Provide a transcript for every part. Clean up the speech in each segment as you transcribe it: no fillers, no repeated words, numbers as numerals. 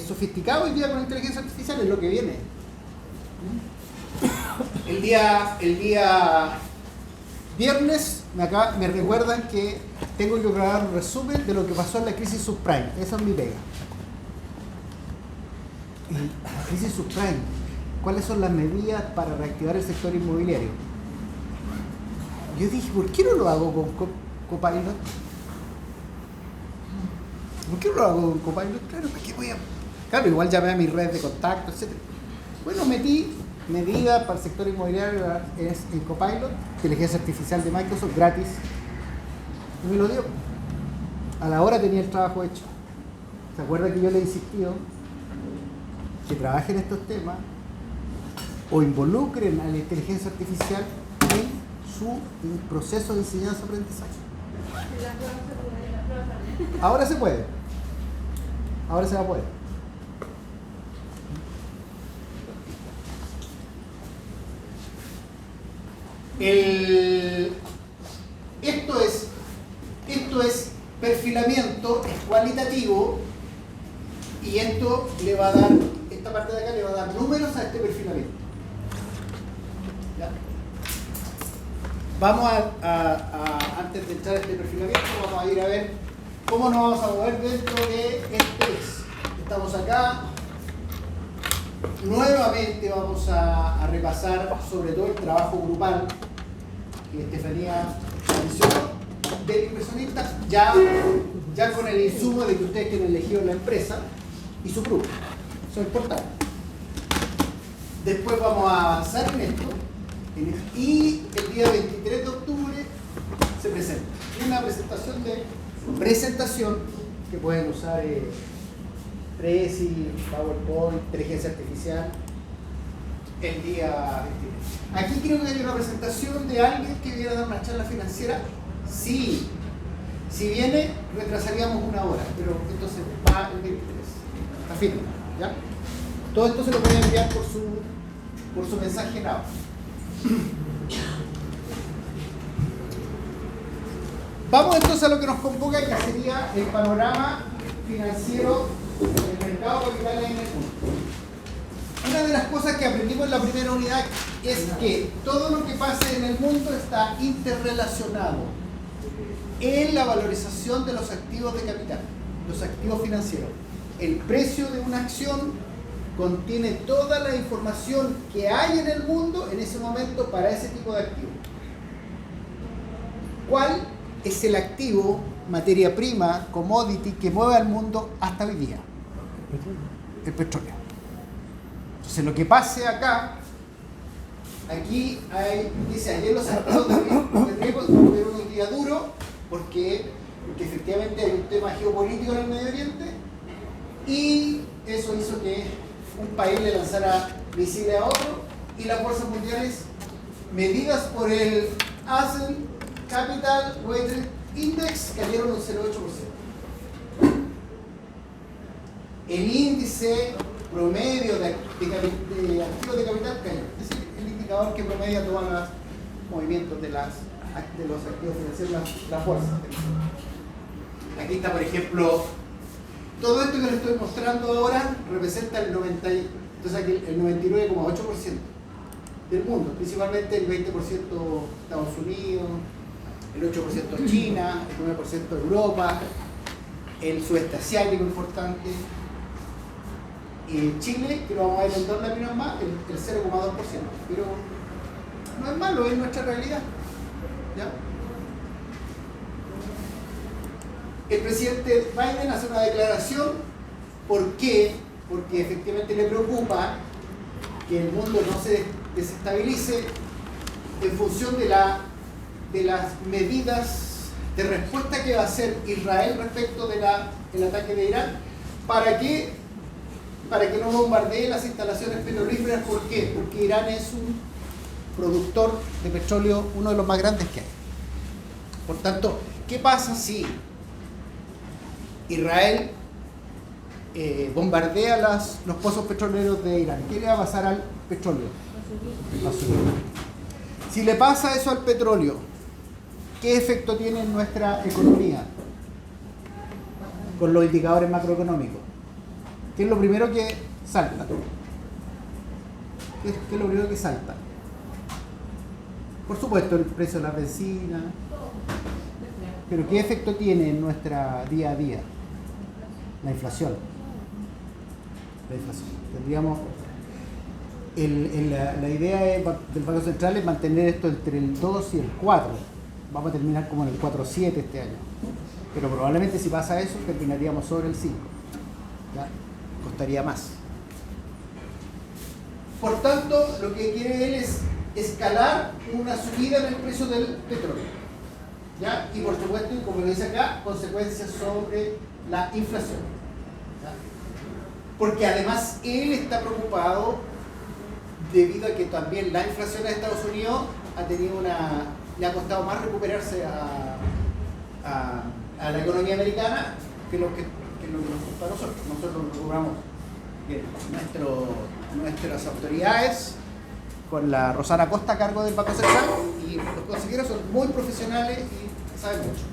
sofisticado hoy día con inteligencia artificial, es lo que viene. El día viernes me recuerdan que tengo que grabar un resumen de lo que pasó en la crisis subprime. Esa es mi pega. La crisis subprime, ¿cuáles son las medidas para reactivar el sector inmobiliario? Yo dije, ¿por qué no lo hago con Copilot? ¿Por qué no lo hago con Copilot? Claro, ¿para qué voy a...? Claro, igual llamé a mi red de contacto, etc. Bueno, metí medidas para el sector inmobiliario en Copilot, inteligencia artificial de Microsoft, gratis, y me lo dio. A la hora tenía el trabajo hecho. ¿Se acuerda que yo le he insistido que trabajen estos temas o involucren a la inteligencia artificial en su proceso de enseñanza-aprendizaje? Ahora se puede. Ahora se va a poder. Esto es perfilamiento, es cualitativo, y esto le va a dar, esta parte de acá le va a dar números a este perfilamiento. ¿Ya? Vamos antes de entrar a este perfilamiento, vamos a ir a ver cómo nos vamos a mover dentro de este. Estamos acá. Nuevamente vamos a repasar sobre todo el trabajo grupal que Estefanía mencionó del inversionista, ya con el insumo de que ustedes tienen elegido la empresa y su grupo. Eso es importante. Después vamos a avanzar en esto y el día 23 de octubre se presenta una presentación que pueden usar Prezi, PowerPoint, inteligencia artificial el día 23. Aquí creo que hay una presentación de alguien que viene a dar una charla financiera. Sí, si viene retrasaríamos una hora, pero entonces va el 23. Está firme, ¿ya? Todo esto se lo pueden enviar por su mensaje en audio. Vamos entonces a lo que nos convoca, que sería el panorama financiero del mercado de capitales en el mundo. Una de las cosas que aprendimos en la primera unidad es que todo lo que pasa en el mundo está interrelacionado en la valorización de los activos de capital, los activos financieros. El precio de una acción contiene toda la información que hay en el mundo en ese momento para ese tipo de activo. ¿Cuál es el activo, materia prima, commodity, que mueve al mundo hasta hoy día? El petróleo. Entonces lo que pase acá, aquí dice ayer los activos de riesgo tuvieron un día duro porque efectivamente hay un tema geopolítico en el Medio Oriente y eso hizo que un país le lanzara misiles a otro y las bolsas mundiales, medidas por el Asset Capital Weighted Index, cayeron un 0,8%. El índice promedio de activos de capital cayó. Es el indicador que promedia todos los movimientos de los activos financieros, las bolsas. Aquí está, por ejemplo, todo esto que les estoy mostrando ahora representa el 99,8% del mundo, principalmente el 20% Estados Unidos, el 8% China, el 9% Europa, el sudeste asiático importante, y Chile, que lo vamos a ver en 2 láminas más, el 0,2%, pero no es malo, es nuestra realidad. ¿Ya? El presidente Biden hace una declaración. ¿Por qué? Porque efectivamente le preocupa que el mundo no se desestabilice en función de las medidas de respuesta que va a hacer Israel respecto del ataque de Irán. ¿Para qué? Para que no bombardee las instalaciones petrolíferas. ¿Por qué? Porque Irán es un productor de petróleo, uno de los más grandes que hay. Por tanto, ¿qué pasa si Israel bombardea los pozos petroleros de Irán? ¿Qué le va a pasar al petróleo? Va a subir. Si le pasa eso al petróleo, ¿qué efecto tiene en nuestra economía? Con los indicadores macroeconómicos. ¿Qué es lo primero que salta? ¿Qué es lo primero que salta? Por supuesto, el precio de la benzina. Pero ¿qué efecto tiene en nuestra día a día? La inflación. La inflación. Tendríamos la idea del Banco Central es mantener esto entre el 2 y el 4. Vamos a terminar como en el 4,7 este año. Pero probablemente si pasa eso, terminaríamos sobre el 5. ¿Ya? Costaría más. Por tanto, lo que quiere él es escalar una subida en el precio del petróleo. ¿Ya? Y por supuesto, como lo dice acá, consecuencias sobre la inflación. ¿Ya? Porque además él está preocupado debido a que también la inflación de Estados Unidos ha tenido le ha costado más recuperarse a la economía americana que lo que nos costó a nosotros. Nosotros nos recuperamos bien. Nuestras autoridades, con la Rosana Costa a cargo del Banco Central, y los consejeros son muy profesionales y saben mucho.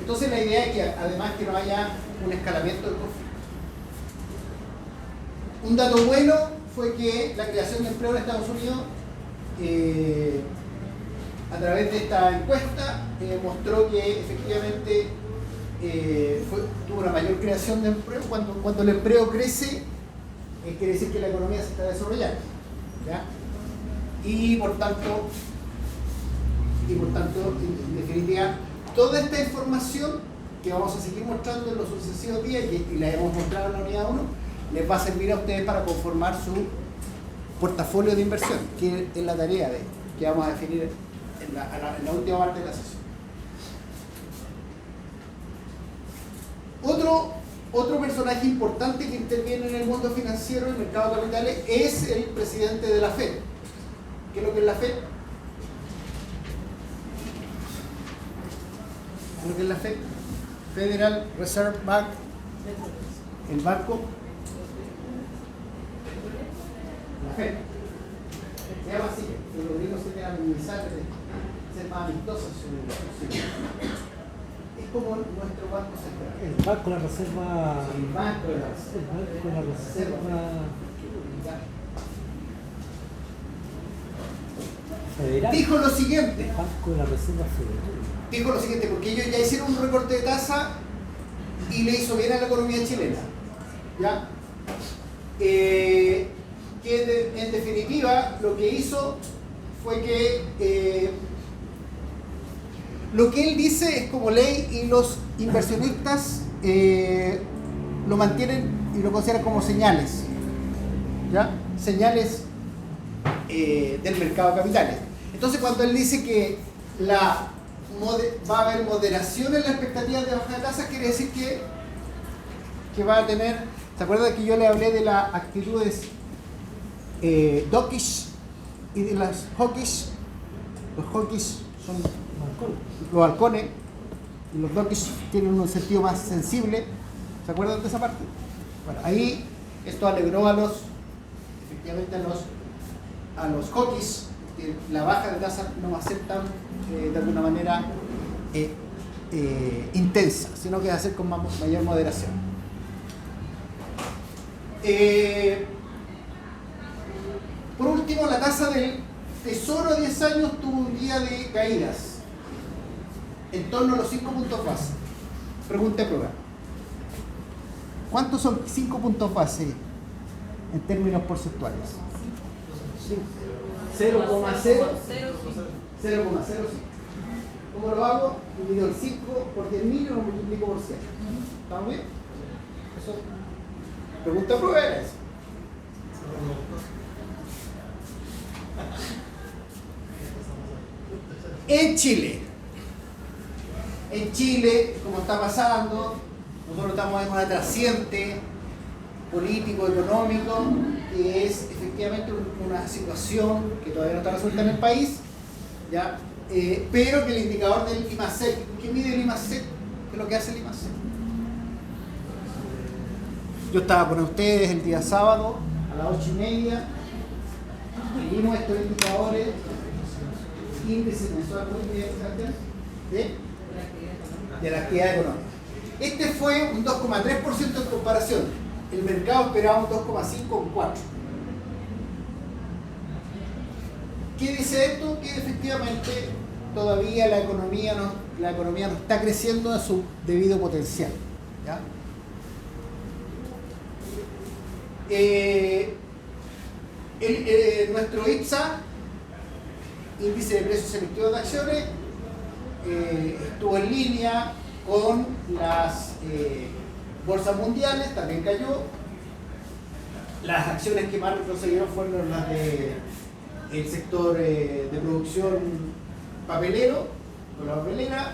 Entonces la idea es que además que no haya un escalamiento del conflicto. Un dato bueno fue que la creación de empleo en Estados Unidos, a través de esta encuesta, mostró que efectivamente tuvo una mayor creación de empleo. Cuando el empleo crece, quiere decir que la economía se está desarrollando. ¿Ya? Y por tanto, en definitiva, toda esta información que vamos a seguir mostrando en los sucesivos días y la hemos mostrado en la unidad 1, les va a servir a ustedes para conformar su portafolio de inversión, que es la tarea que vamos a definir en la última parte de la sesión. Otro personaje importante que interviene en el mundo financiero, en el mercado de capitales, es el presidente de la FED. ¿Qué es lo que es la FED? ¿Qué es lo que es la FED? Federal Reserve Bank, el banco. La FED. Se llama así, los gringos se quedan minimizar, ser más amistosos. Es como nuestro banco central. El banco de la reserva. El banco de la reserva federal. Dijo lo siguiente. El banco de la reserva federal. Dijo lo siguiente, porque ellos ya hicieron un recorte de tasa y le hizo bien a la economía chilena. ¿Ya? Que en definitiva lo que hizo fue que lo que él dice es como ley y los inversionistas lo mantienen y lo consideran como señales. ¿Ya? Señales del mercado de capitales. Entonces cuando él dice que va a haber moderación en las expectativas de baja de tasas, quiere decir que va a tener. ¿Se acuerdan que yo le hablé de las actitudes dovish y de las hawkish? Los hawkish son los halcones y los dovish tienen un sentido más sensible. ¿Se acuerdan de esa parte? Bueno, ahí esto alegró efectivamente a los hawkish, que la baja de tasa no va a ser tan de alguna manera intensa, sino que va a ser con mayor moderación. Por último, la tasa del Tesoro a 10 años tuvo un día de caídas en torno a los 5 puntos base. Pregunta de prueba. ¿Cuántos son 5 puntos base en términos porcentuales? 0,05. ¿Cómo lo hago? Divido el 5 por 10.000 y lo multiplico por 100. ¿Estamos bien? Eso. Pregunta de prueba era eso. En Chile, como está pasando, nosotros estamos en una trasciente político, económico, que es efectivamente una situación que todavía no está resuelta en el país, ¿ya? Pero que el indicador del IMASEC, ¿qué mide el IMASEC? ¿Qué es lo que hace el IMASEC? Yo estaba con ustedes el día sábado a las 8:30, y vimos estos indicadores, índice mensual de la actividad económica. Este fue un 2,3% en comparación. El mercado esperaba un 2,5 o un 4%. ¿Qué dice esto? Que efectivamente todavía la economía no está creciendo a su debido potencial. ¿Ya? Nuestro IPSA, índice de precios selectivos de acciones, estuvo en línea con las bolsas mundiales, también cayó. Las acciones que más retrocedieron fueron las del sector de producción papelero, con la papelera,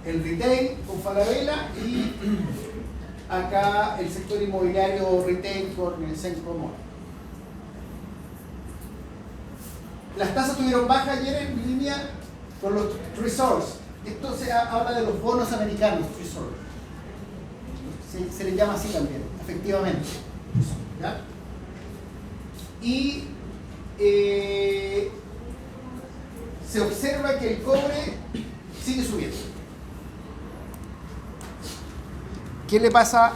el retail con Falabella y acá el sector inmobiliario retail con el Senco Mall. Las tasas tuvieron baja ayer en línea con los Treasuries. Esto se habla de los bonos americanos, Treasuries. Se les llama así también, efectivamente. ¿Ya? Y se observa que el cobre sigue subiendo. ¿Qué le pasa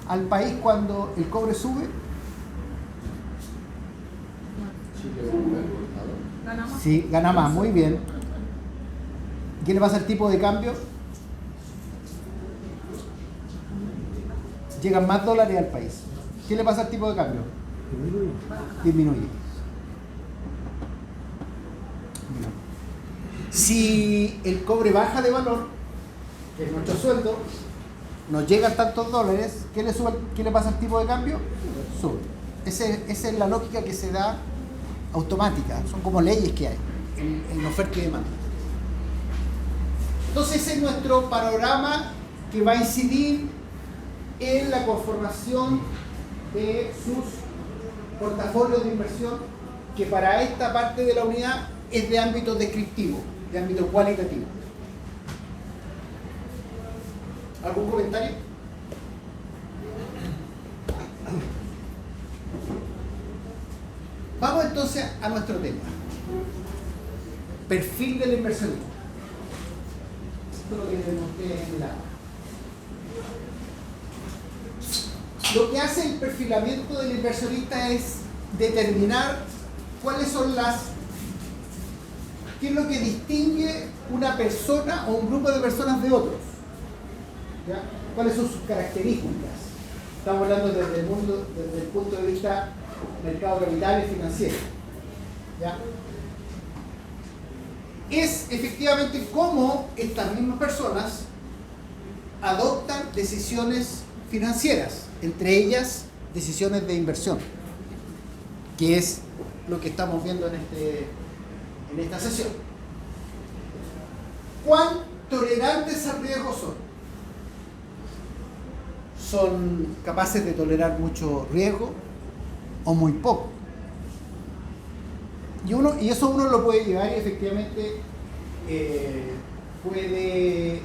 al país cuando el cobre sube? Sí, gana más, muy bien. ¿Qué le pasa al tipo de cambio? Llegan más dólares al país. ¿Qué le pasa al tipo de cambio? Disminuye. Si el cobre baja de valor, que es nuestro sueldo, nos llegan tantos dólares, ¿qué le pasa al tipo de cambio? Sube. Esa es la lógica que se da automática. Son como leyes que hay en oferta y demanda. Entonces ese es nuestro panorama que va a incidir en la conformación de sus portafolios de inversión, que para esta parte de la unidad es de ámbito descriptivo, de ámbito cualitativo. ¿Algún comentario? Vamos entonces a nuestro tema. Perfil del inversionista. Esto es lo que tenemos que mirar. Lo que hace el perfilamiento del inversionista es determinar qué es lo que distingue una persona o un grupo de personas de otros. ¿Ya? ¿Cuáles son sus características? Estamos hablando desde el punto de vista mercado capital y financiero. ¿Ya? Es efectivamente cómo estas mismas personas adoptan decisiones financieras, entre ellas decisiones de inversión, que es lo que estamos viendo en esta sesión. ¿Cuán tolerantes al riesgo son? ¿Son capaces de tolerar mucho riesgo o muy poco? Y eso uno lo puede llevar y efectivamente puede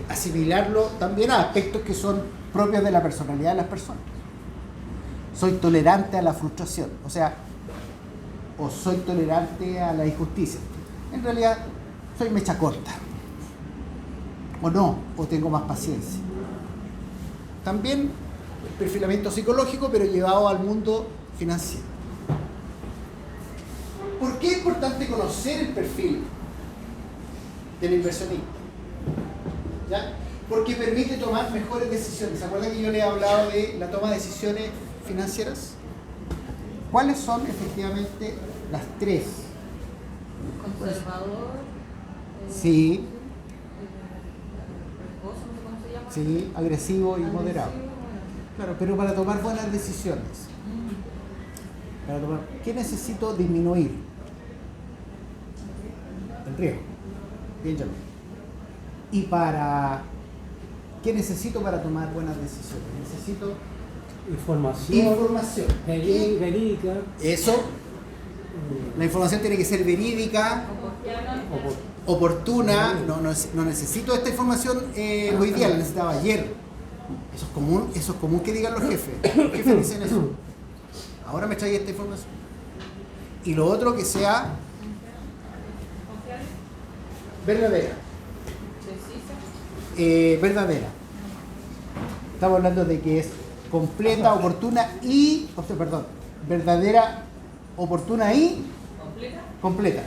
asimilarlo también a aspectos que son propios de la personalidad de las personas. Soy tolerante a la frustración, o soy tolerante a la injusticia. En realidad, soy mecha corta. O no, o tengo más paciencia. También el perfilamiento psicológico, pero llevado al mundo financiero. ¿Por qué es importante conocer el perfil del inversionista? ¿Ya? Porque permite tomar mejores decisiones. ¿Se acuerdan que yo les he hablado de la toma de decisiones financieras? ¿Cuáles son efectivamente las tres? Conservador. Sí. Sí, agresivo y moderado. Claro, pero para tomar buenas decisiones. ¿Qué necesito disminuir? El riesgo. Bien llamado. Y ¿qué necesito para tomar buenas decisiones? Necesito información. Verídica. Eso. La información tiene que ser verídica, oportuna. No necesito esta información hoy día, la necesitaba ayer. Eso es común que digan los jefes. Los jefes dicen eso. Ahora me trae esta información. Y lo otro que sea verdadera. verdadera. Estamos hablando de que es completa, oportuna y, verdadera, oportuna y completa.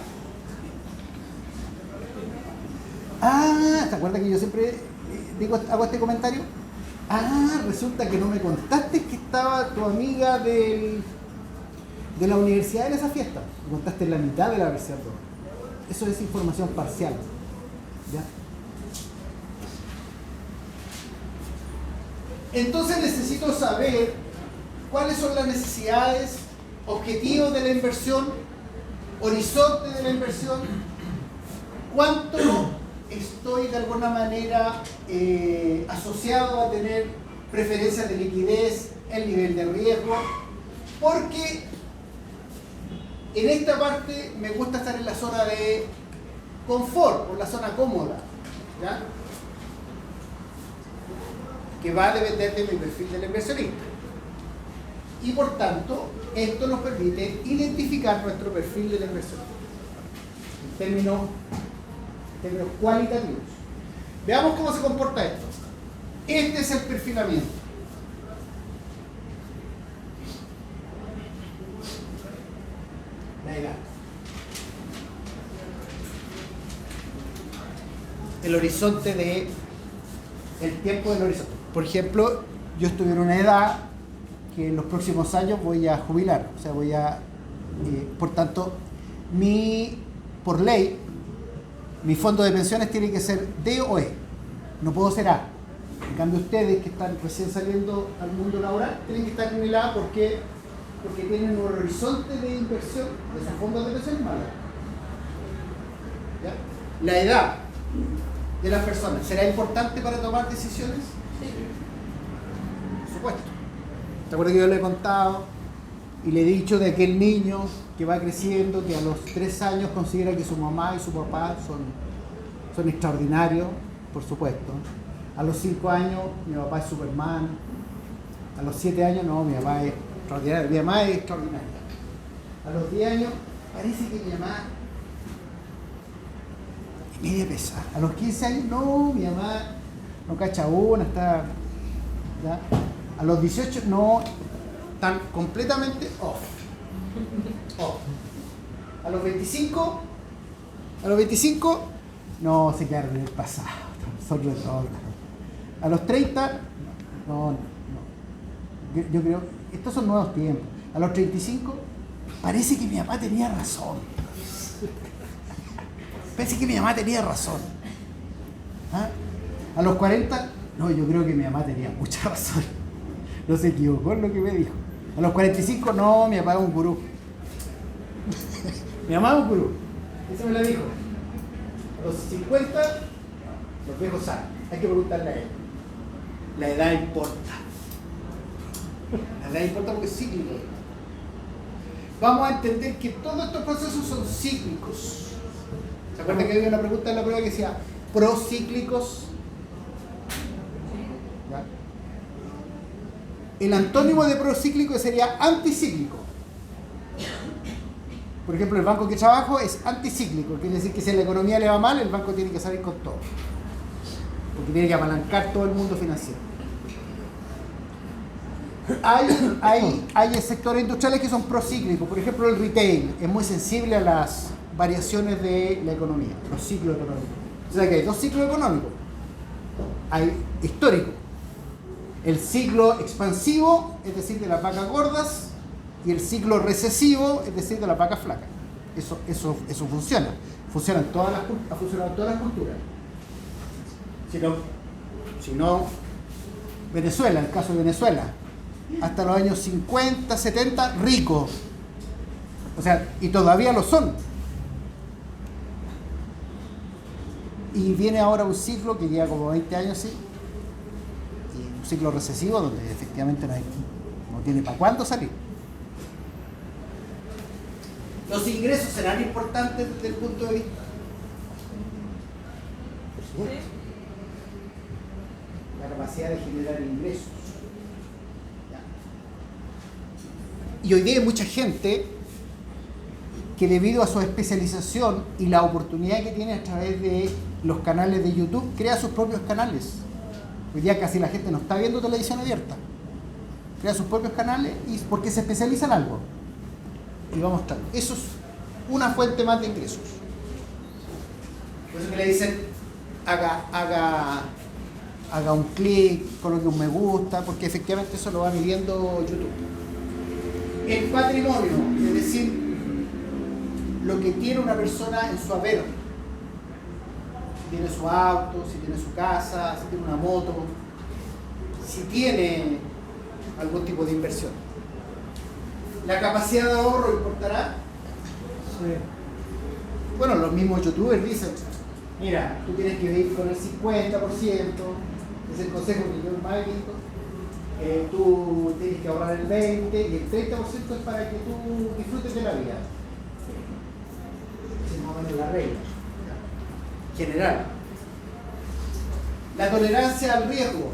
¿Te acuerdas que yo siempre hago este comentario? Resulta que no me contaste que estaba tu amiga de la universidad en esa fiesta. Me contaste la mitad de la versión. Eso es información parcial. ¿Ya? Entonces necesito saber cuáles son las necesidades, objetivos de la inversión, horizonte de la inversión, cuánto estoy de alguna manera asociado a tener preferencias de liquidez, el nivel de riesgo, porque en esta parte me gusta estar en la zona de confort, o la zona cómoda, ¿ya? Que va a depender de mi perfil del inversionista. Y por tanto, esto nos permite identificar nuestro perfil del inversionista en términos cualitativos. Veamos cómo se comporta esto. Este es el perfilamiento. La edad. El horizonte de... el tiempo del horizonte. Por ejemplo, yo estuve en una edad que en los próximos años voy a jubilar. O sea, por tanto, por ley, mi fondo de pensiones tiene que ser D o E. No puedo ser A. En cambio, ustedes que están recién saliendo al mundo laboral tienen que estar en el A porque tienen un horizonte de inversión de sus fondos de pensiones más largo. ¿Ya? La edad de las personas, ¿será importante para tomar decisiones? Sí. Por supuesto. ¿Te acuerdas que yo le he contado y le he dicho de aquel niño que va creciendo, que a los 3 años considera que su mamá y su papá son extraordinarios? Por supuesto. A los 5 años, mi papá es Superman. A los 7 años, no, mi papá es extraordinario. Mi mamá es extraordinaria. A los 10 años, parece que mi mamá media pesa. A los 15 años, no, mi mamá no cacha una, está... ¿ya? A los 18, no, están completamente off. A los 25, no, se quedaron en el pasado, son retrógrados. A los 30, no. Yo creo, estos son nuevos tiempos. A los 35, parece que mi mamá tenía razón. A los 40, no, yo creo que mi mamá tenía mucha razón. No se equivocó en lo que me dijo. A los 45, no, mi papá es un gurú. Mi mamá es un gurú. Eso me lo dijo. A los 50, los viejos saben. Hay que preguntarle a él. La edad importa. La edad importa porque es cíclico. Vamos a entender que todos estos procesos son cíclicos. ¿Se acuerdan que había una pregunta en la prueba que decía procíclicos? ¿Ya? El antónimo de procíclico sería anticíclico. Por ejemplo, el banco que trabajo es anticíclico, quiere decir que si la economía le va mal, el banco tiene que salir con todo, porque tiene que apalancar todo el mundo financiero. Hay sectores industriales que son procíclicos, por ejemplo el retail es muy sensible a las variaciones de la economía, los ciclos económicos. O sea que hay 2 ciclos económicos. Hay histórico, el ciclo expansivo, es decir, de las vacas gordas, y el ciclo recesivo, es decir, de las vacas flacas. Eso funciona. Ha funcionado en todas las culturas. Si no, Venezuela, el caso de Venezuela, hasta los años 50, 70, ricos. O sea, y todavía lo son. Y viene ahora un ciclo que lleva como 20 años, sí, y un ciclo recesivo donde efectivamente no tiene para cuándo salir. ¿Los ingresos serán importantes desde el punto de vista? Por supuesto. La capacidad de generar ingresos. ¿Ya? Y hoy día hay mucha gente que debido a su especialización y la oportunidad que tiene a través de los canales de YouTube, crea sus propios canales. Hoy día casi la gente no está viendo televisión abierta. Crea sus propios canales y porque se especializa en algo. Y va a mostrar. Eso es una fuente más de ingresos. Por eso que le dicen, haga un clic, coloque un me gusta, porque efectivamente eso lo va midiendo YouTube. El patrimonio, es decir, lo que tiene una persona en su haber. Si tiene su auto, si tiene su casa, si tiene una moto, si tiene algún tipo de inversión. ¿La capacidad de ahorro importará? Sí. Bueno, los mismos youtubers dicen, mira, tú tienes que vivir con el 50%, es el consejo que yo más he visto. Tú tienes que ahorrar el 20% y el 30% es para que tú disfrutes de la vida. Esa es más o menos la regla general. La tolerancia al riesgo.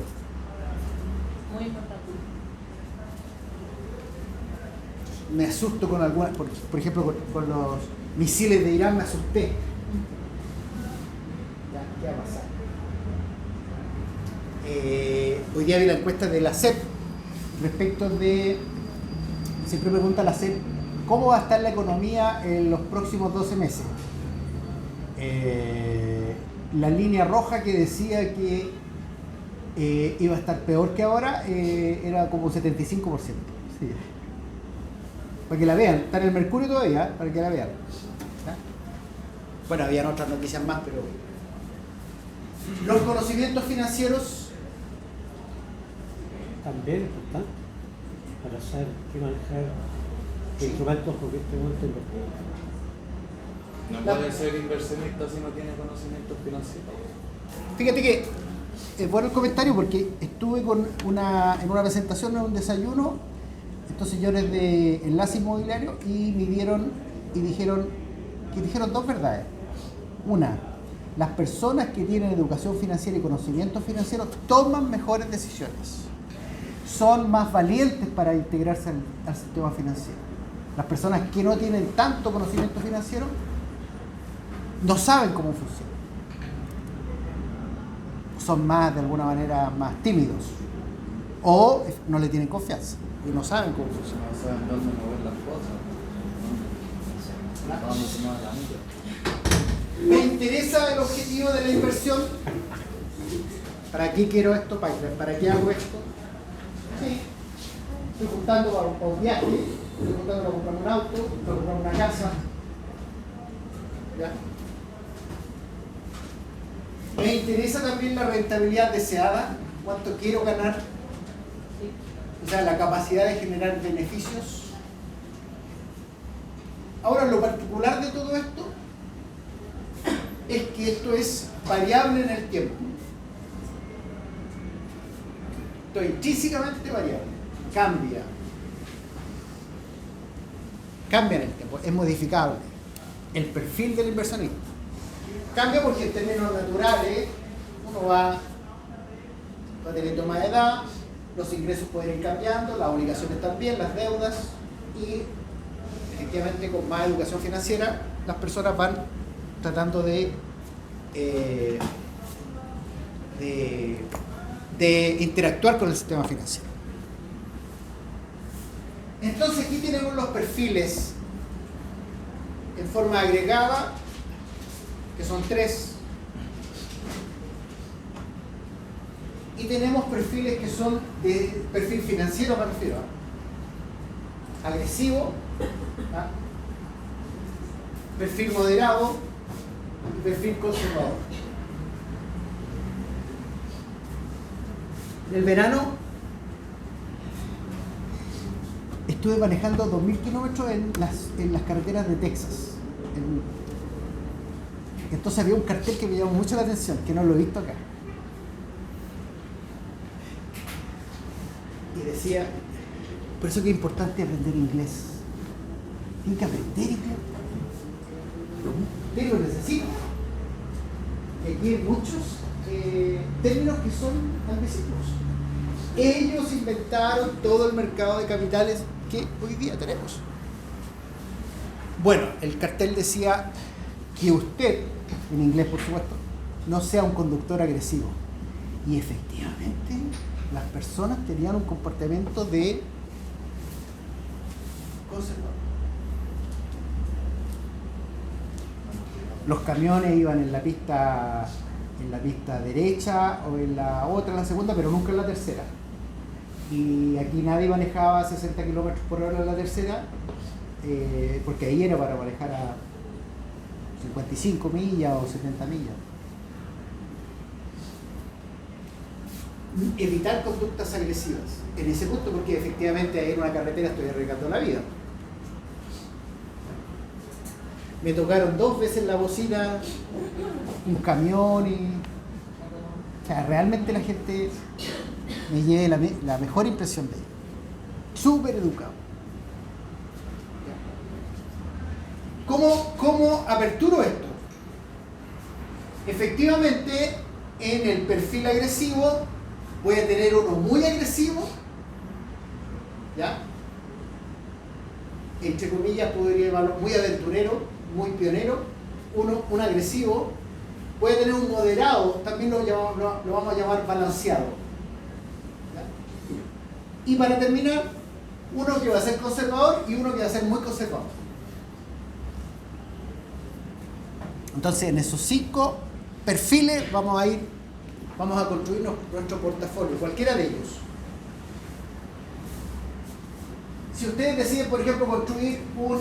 Muy importante. Me asusto con algunas, por ejemplo, con los misiles de Irán me asusté. Ya, ¿qué va a pasar? Hoy día vi la encuesta de la SEP respecto de, siempre pregunta la SEP, ¿cómo va a estar la economía en los próximos 12 meses? La línea roja que decía que iba a estar peor que ahora era como 75%. Sí. Para que la vean, está en el Mercurio todavía, para que la vean. ¿Ya? Bueno, habían otras noticias más, pero los conocimientos financieros También es importante para saber qué manejar qué instrumentos con que este momento invertir. No puede ser inversionista si no tiene conocimientos financieros. Fíjate que es bueno el comentario porque estuve en una presentación, en un desayuno, estos señores de Enlace Inmobiliario y dijeron dos verdades. Una, las personas que tienen educación financiera y conocimientos financieros toman mejores decisiones. Son más valientes para integrarse al sistema financiero. Las personas que no tienen tanto conocimiento financiero no saben cómo funciona. Son más, de alguna manera, más tímidos. O no le tienen confianza y no saben cómo funciona. No saben dónde mover las cosas. ¿Dónde se mueve la micro? ¿Me interesa el objetivo de la inversión? ¿Para qué quiero esto? ¿Para qué hago esto? Sí. Estoy juntando para un viaje, estoy juntando para comprar un auto, para comprar una casa. ¿Ya? Me interesa también la rentabilidad deseada, cuánto quiero ganar, o sea, la capacidad de generar beneficios. Ahora, lo particular de todo esto es que esto es variable en el tiempo. Esto es intrínsecamente variable, cambia en el tiempo, es modificable. El perfil del inversionista cambia porque en términos naturales uno va teniendo más edad, los ingresos pueden ir cambiando, las obligaciones también, las deudas, y efectivamente con más educación financiera las personas van tratando de interactuar con el sistema financiero. Entonces aquí tenemos los perfiles en forma agregada, que son 3, y tenemos perfiles que son de perfil financiero, me refiero, agresivo, ¿ah? Perfil moderado y perfil conservador. En el verano estuve manejando 2.000 kilómetros en las carreteras de Texas. Entonces había un cartel que me llamó mucho la atención, que no lo he visto acá. Y decía, por eso que es importante aprender inglés. Tienen que aprender inglés. Ustedes lo necesitan. Y aquí hay muchos términos que son anglicismos. Ellos inventaron todo el mercado de capitales que hoy día tenemos. Bueno, el cartel decía que usted, en inglés por supuesto, no sea un conductor agresivo. Y efectivamente, las personas tenían un comportamiento de conservador. Los camiones iban en la pista derecha o en la otra, en la segunda, pero nunca en la tercera. Y aquí nadie manejaba a 60 kilómetros por hora en la tercera, porque ahí era para manejar a 55 millas o 70 millas. Evitar conductas agresivas en ese punto, porque efectivamente ahí en una carretera estoy arriesgando la vida. Me tocaron 2 veces la bocina, un camión y... O sea, realmente la gente me lleve la mejor impresión de ellos. Súper educado. ¿Cómo aperturo esto? Efectivamente, en el perfil agresivo voy a tener uno muy agresivo, ¿ya? Entre comillas, podría llamarlo muy aventurero, muy pionero, un agresivo, puede tener un moderado, también lo vamos a llamar balanceado. ¿Ya? Y para terminar, uno que va a ser conservador y uno que va a ser muy conservador. Entonces, en esos 5 perfiles vamos a construir nuestro portafolio, cualquiera de ellos. Si ustedes deciden, por ejemplo, construir un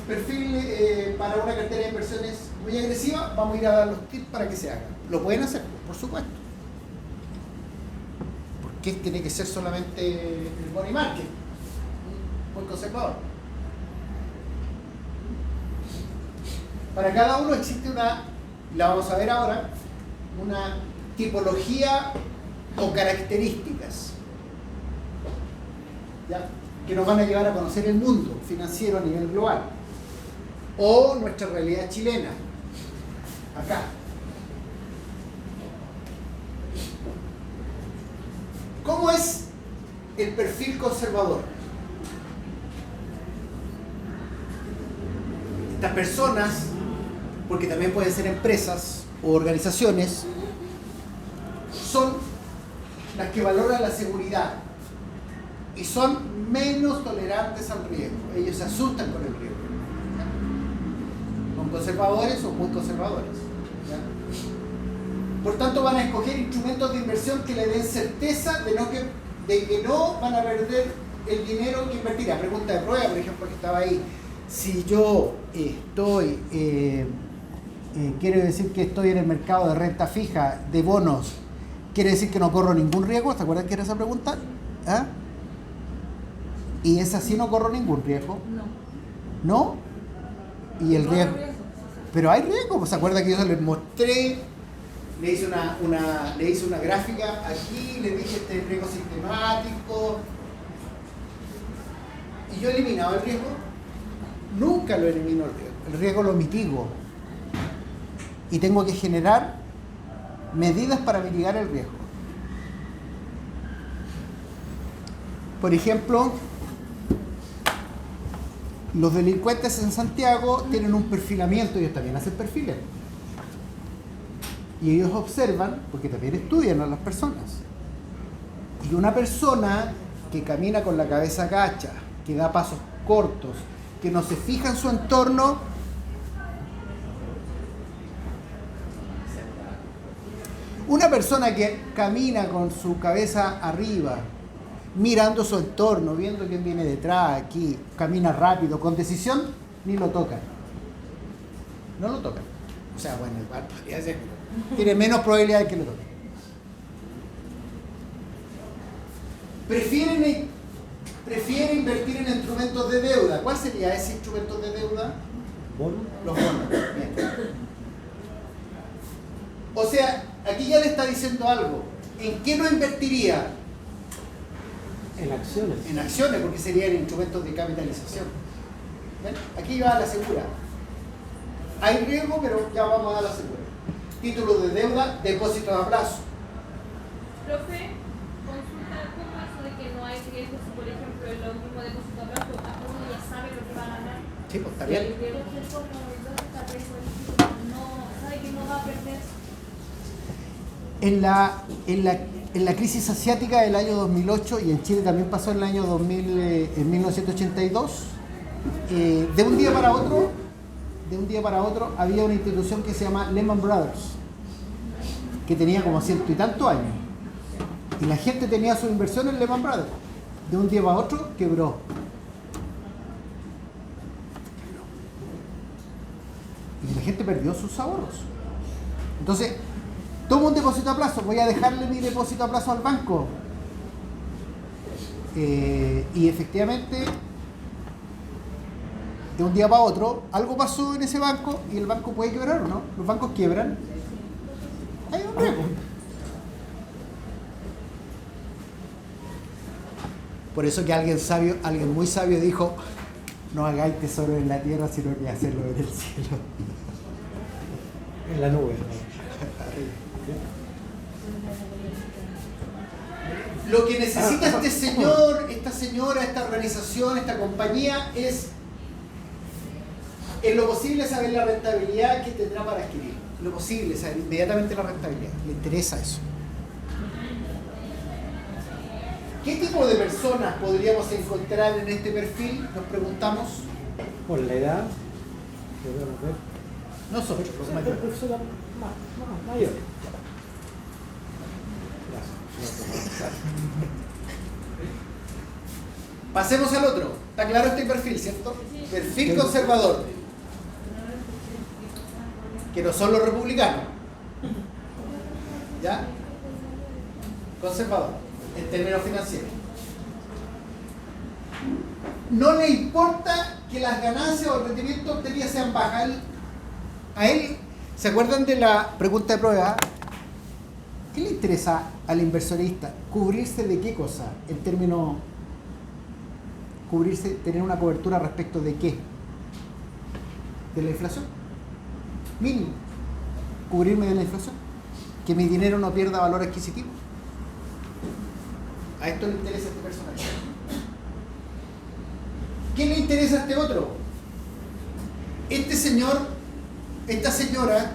perfil para una cartera de inversiones muy agresiva, vamos a ir a dar los tips para que se hagan. Lo pueden hacer, por supuesto. Porque tiene que ser solamente el money market, muy conservador. Para cada uno existe la vamos a ver ahora, una tipología o características, ¿ya?, que nos van a llevar a conocer el mundo financiero a nivel global o nuestra realidad chilena acá. ¿Cómo es el perfil conservador? Estas personas, porque también pueden ser empresas o organizaciones, son las que valoran la seguridad y son menos tolerantes al riesgo. Ellos se asustan con el riesgo. ¿Ya? Son conservadores o muy conservadores. ¿Ya? Por tanto, van a escoger instrumentos de inversión que le den certeza de que no van a perder el dinero que invertirá. Pregunta de prueba, por ejemplo, que estaba ahí. Si yo estoy, quiere decir que estoy en el mercado de renta fija, de bonos, ¿quiere decir que no corro ningún riesgo? ¿Se acuerdan que era esa pregunta? ¿Ah? Y es así, no corro ningún riesgo. No. ¿No? Y el riesgo. Pero hay riesgo. ¿Se acuerdan que yo les mostré? Le hice una gráfica aquí, le dije este riesgo sistemático. ¿Y yo eliminaba el riesgo? Nunca lo elimino el riesgo. El riesgo lo mitigo. Y tengo que generar medidas para mitigar el riesgo. Por ejemplo, los delincuentes en Santiago tienen un perfilamiento, ellos también hacen perfiles. Y ellos observan, porque también estudian a las personas. Y una persona que camina con la cabeza gacha, que da pasos cortos, que no se fija en su entorno, una persona que camina con su cabeza arriba, mirando su entorno, viendo quién viene detrás, aquí, camina rápido, con decisión, ni lo tocan. No lo tocan. O sea, bueno, igual podría ser, tiene menos probabilidad de que lo toquen. Prefieren invertir en instrumentos de deuda. ¿Cuál sería ese instrumento de deuda? ¿Bonos? Los bonos. Bien. O sea, aquí ya le está diciendo algo. ¿En qué no invertiría? En acciones. En acciones, porque serían instrumentos de capitalización. ¿Ven? Aquí va a la segura. Hay riesgo, pero ya vamos a dar la segura. Títulos de deuda, depósitos a plazo. Profe, consulta cómo eso de que no hay riesgo si, por ejemplo, en lo mismo depósito a plazo, uno ya sabe lo que va a ganar. ¿Sí? Sí, pues está El bien. que coge el fondo está preso, no sabe que no va a perder. En la crisis asiática del año 2008, y en Chile también pasó en el año 2000, en 1982, de un día para otro había una institución que se llama Lehman Brothers, que tenía como 100 y tantos años, y la gente tenía su inversión en Lehman Brothers. De un día para otro quebró. Y la gente perdió sus ahorros. Entonces, tomo un depósito a plazo, voy a dejarle mi depósito a plazo al banco. Y efectivamente, de un día para otro, algo pasó en ese banco y el banco puede quebrar o no. Los bancos quiebran. Hay un riesgo. Por eso que alguien muy sabio dijo, no hagáis tesoro en la tierra, sino que hacerlo en el cielo. En la nube. Lo que necesita este señor, esta señora, esta organización, esta compañía es, en lo posible, saber la rentabilidad que tendrá para adquirir. Lo posible, saber inmediatamente la rentabilidad. Le interesa eso. ¿Qué tipo de personas podríamos encontrar en este perfil? Nos preguntamos. Por la edad, podemos ver. Nosotros, los mayores. Personas mayores. Gracias. Pasemos al otro. ¿Está claro este perfil, cierto? Perfil conservador. Que no son los republicanos. ¿Ya? Conservador, en términos financieros. No le importa que las ganancias o el rendimiento obtenidas sean bajas. A él, ¿se acuerdan de la pregunta de prueba? ¿Qué le interesa al inversionista? ¿Cubrirse de qué cosa? En términos... cubrirse, tener una cobertura respecto de qué? ¿De la inflación? Mínimo. ¿Cubrirme de la inflación? ¿Que mi dinero no pierda valor adquisitivo? A esto le interesa a este personaje. ¿Qué le interesa a este otro? Este señor, esta señora,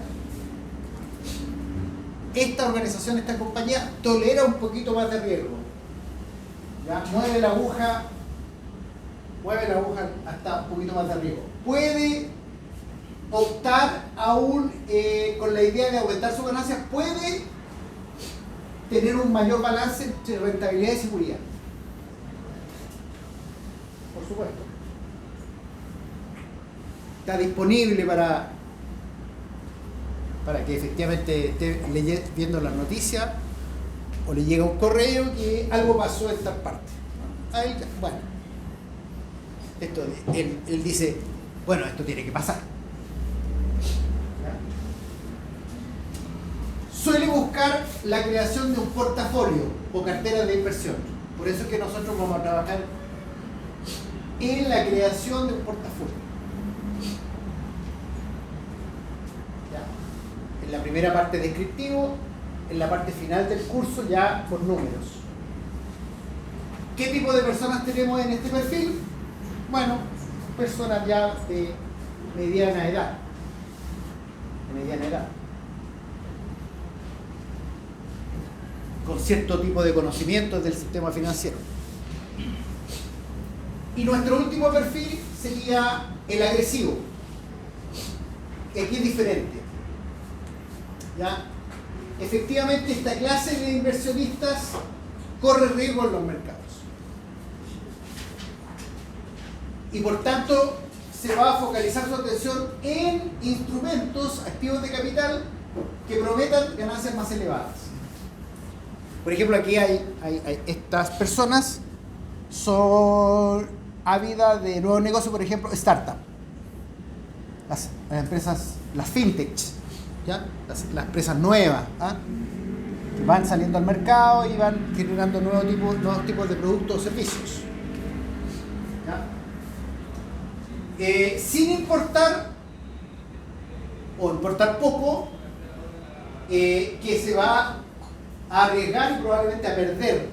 esta organización, esta compañía tolera un poquito más de riesgo. ¿Ya? Mueve la aguja hasta un poquito más de riesgo. Puede optar aún con la idea de aumentar sus ganancias, puede tener un mayor balance entre rentabilidad y seguridad. Por supuesto. Está disponible para que efectivamente esté viendo las noticias o le llega un correo que algo pasó en tal parte. Ahí, bueno, él dice, bueno, esto tiene que pasar. Suele buscar la creación de un portafolio o cartera de inversión. Por eso es que nosotros vamos a trabajar en la creación de un portafolio. ¿Ya? En la primera parte descriptivo, en la parte final del curso ya por números. ¿Qué tipo de personas tenemos en este perfil? Bueno, personas ya de mediana edad. Con cierto tipo de conocimientos del sistema financiero. Y nuestro último perfil sería el agresivo. Aquí es diferente. ¿Ya? Efectivamente, esta clase de inversionistas corre riesgo en los mercados. Y por tanto, se va a focalizar su atención en instrumentos, activos de capital, que prometan ganancias más elevadas. Por ejemplo, aquí hay estas personas son ávidas de nuevos negocios, por ejemplo, startup. Las empresas, las fintechs, ¿ya? Las empresas nuevas, ¿ah? Que van saliendo al mercado y van generando nuevos tipos de productos o servicios. ¿Ya? Sin importar, o importar poco, que se va a arriesgar y probablemente a perder.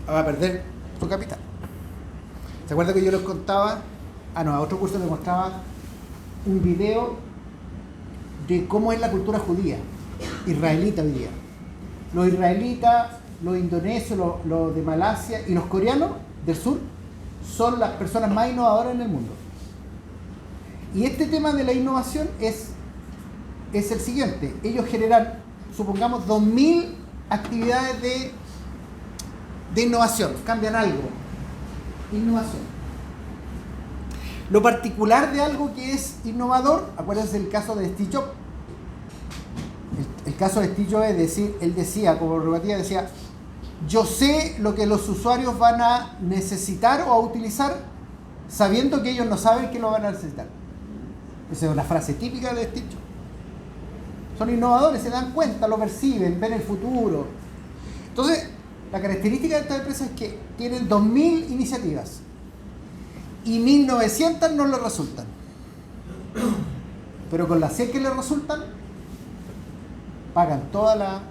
Va a perder su capital. ¿Se acuerda que yo les contaba? A otro curso les mostraba un video de cómo es la cultura judía, israelita hoy día. Los israelitas, los indonesios, los de Malasia y los coreanos del sur son las personas más innovadoras en el mundo. Y este tema de la innovación es el siguiente. Ellos generan, supongamos, 2000 actividades de innovación. Cambian algo. Innovación. Lo particular de algo que es innovador, acuérdense del caso de Steve Jobs. El caso de Steve Jobs es decir, él decía, como prerrogativa, decía, yo sé lo que los usuarios van a necesitar o a utilizar, sabiendo que ellos no saben que lo van a necesitar. Esa es una frase típica de Steve Jobs. Son innovadores, se dan cuenta, lo perciben, ven el futuro. Entonces, la característica de estas empresas es que tienen 2000 iniciativas y 1900 no les resultan. Pero con las 100 que les resultan, pagan toda la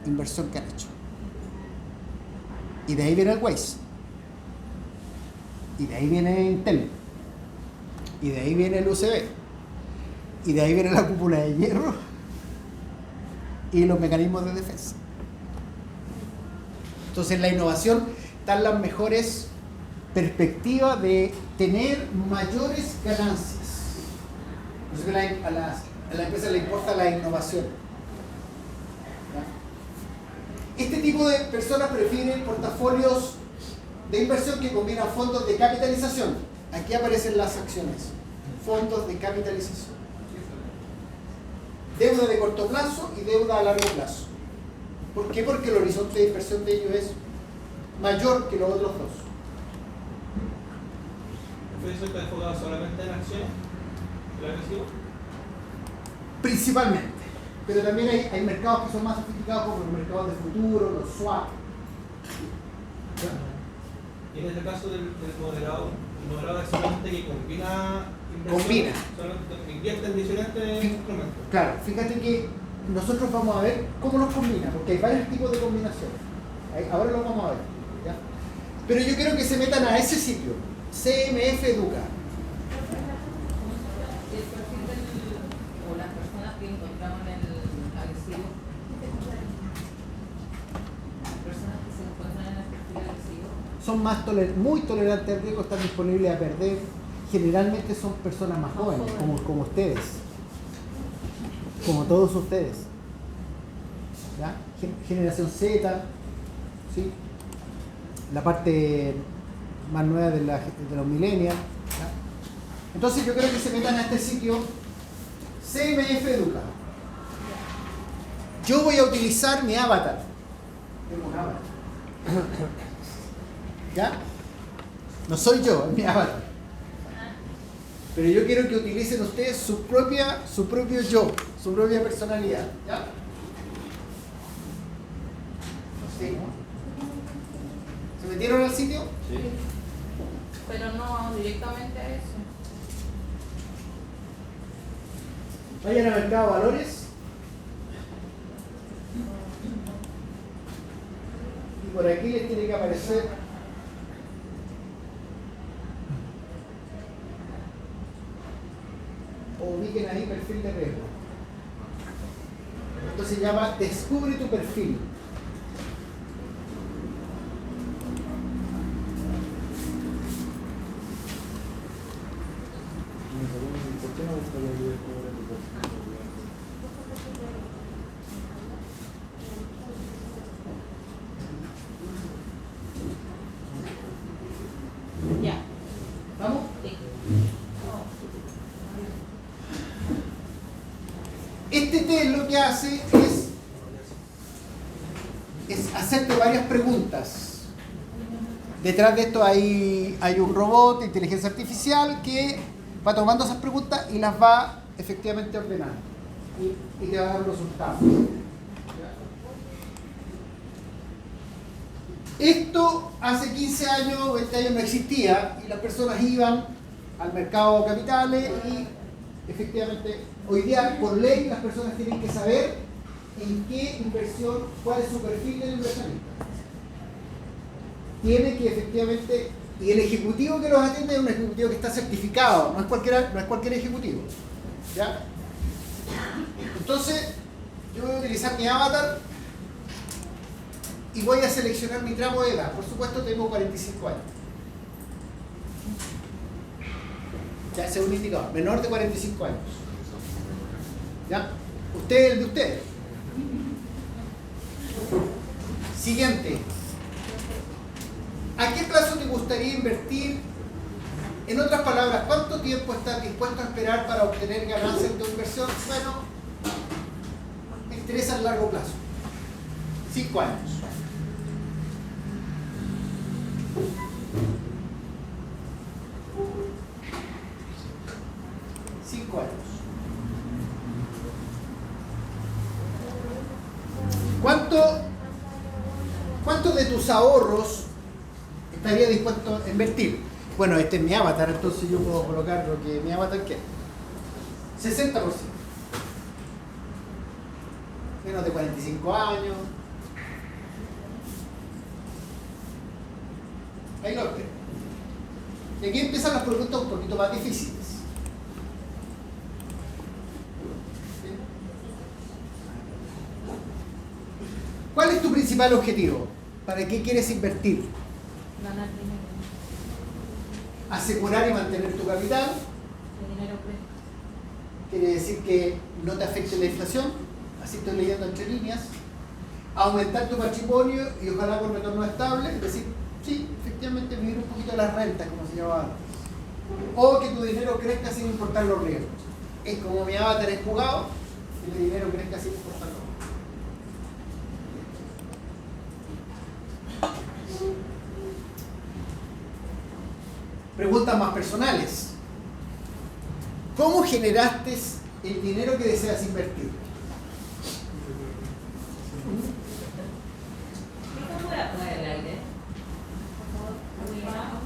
inversión que han hecho. Y de ahí viene el Waze. Y de ahí viene Intel. Y de ahí viene el UCB. Y de ahí viene la cúpula de hierro. Y los mecanismos de defensa. Entonces la innovación está en las mejores perspectivas de tener mayores ganancias. Por eso que a la empresa le importa la innovación. ¿Ya? Este tipo de personas prefieren portafolios de inversión que combinan fondos de capitalización. Aquí aparecen las acciones. Fondos de capitalización. Deuda de corto plazo y deuda a largo plazo. ¿Por qué? Porque el horizonte de inversión de ellos es mayor que los otros dos. ¿Eso está enfocado solamente en acciones? ¿El agresivo? Principalmente. Pero también hay mercados que son más sofisticados como los mercados de futuro, los swap. Y en este caso del moderado accionante que combina inversión, Combina. Invierte en diferentes instrumentos. Claro, fíjate que nosotros vamos a ver cómo los combina, porque hay varios tipos de combinaciones. Ahora los vamos a ver. ¿Ya? Pero yo quiero que se metan a ese sitio, CMF Educa. El perfil o las personas que encontramos en el agresivo, las personas que se encuentran en el perfil agresivo, Son muy tolerantes al riesgo, están disponibles a perder. Generalmente son personas más jóvenes, como ustedes, como todos ustedes. ¿Ya? Generación Z, ¿sí? La parte más nueva de los millennials. ¿Ya? Entonces yo creo que se metan a este sitio CMF Educa. Yo voy a utilizar mi avatar. Tengo un avatar. ¿Ya? No soy yo, es mi avatar. Pero yo quiero que utilicen ustedes su propio yo, su propia personalidad. ¿Ya? ¿Sí? ¿Se metieron al sitio? Sí. pero no directamente a eso. Vayan al mercado de valores. Y por aquí les tiene que aparecer o ubiquen ahí perfil de riesgo. Esto se llama descubre tu perfil. ¿Por qué no gustaría que descubra tu perfil? Ya. ¿Vamos? Sí. Este test lo que hace es hacerte varias preguntas. Detrás de esto hay un robot de inteligencia artificial que va tomando esas preguntas y las va efectivamente ordenando. Y te va a dar los resultados. Esto hace 15 años, 20 años no existía y las personas iban al mercado de capitales y efectivamente hoy día por ley las personas tienen que saber en qué inversión, cuál es su perfil del inversionista. Tiene que efectivamente Y el ejecutivo que los atiende es un ejecutivo que está certificado, no es cualquier ejecutivo. ¿Ya? Entonces, yo voy a utilizar mi avatar y voy a seleccionar mi tramo de edad. Por supuesto, tengo 45 años. Ya, ese es un indicador, menor de 45 años. ¿Ya? Usted, el de usted. Siguiente. ¿A qué plazo te gustaría invertir? En otras palabras, ¿cuánto tiempo estás dispuesto a esperar para obtener ganancias de tu inversión? Bueno, me interesa a largo plazo. 5 años. 5 años. ¿Cuánto de tus ahorros estaría dispuesto a invertir? Bueno, este es mi avatar, entonces yo puedo colocar lo que mi avatar quiere. 60%. Menos de 45 años. Ahí lo ven. Y aquí empiezan las preguntas un poquito más difíciles. ¿Sí? ¿Cuál es tu principal objetivo? ¿Para qué quieres invertir? Ganar dinero. Asegurar y mantener tu capital. El dinero presta. Quiere decir que no te afecte la inflación. Así estoy leyendo entre líneas. Aumentar tu patrimonio y ojalá con retorno estable. Es decir, sí, efectivamente vivir un poquito de las rentas, como se llamaba antes. O que tu dinero crezca sin importar los riesgos. Es como mi avatar es jugado, que el dinero crezca sin importar los riesgos. Preguntas más personales. ¿Cómo generaste el dinero que deseas invertir? ¿Esto puede apagar el aire? Por favor, muy bajo.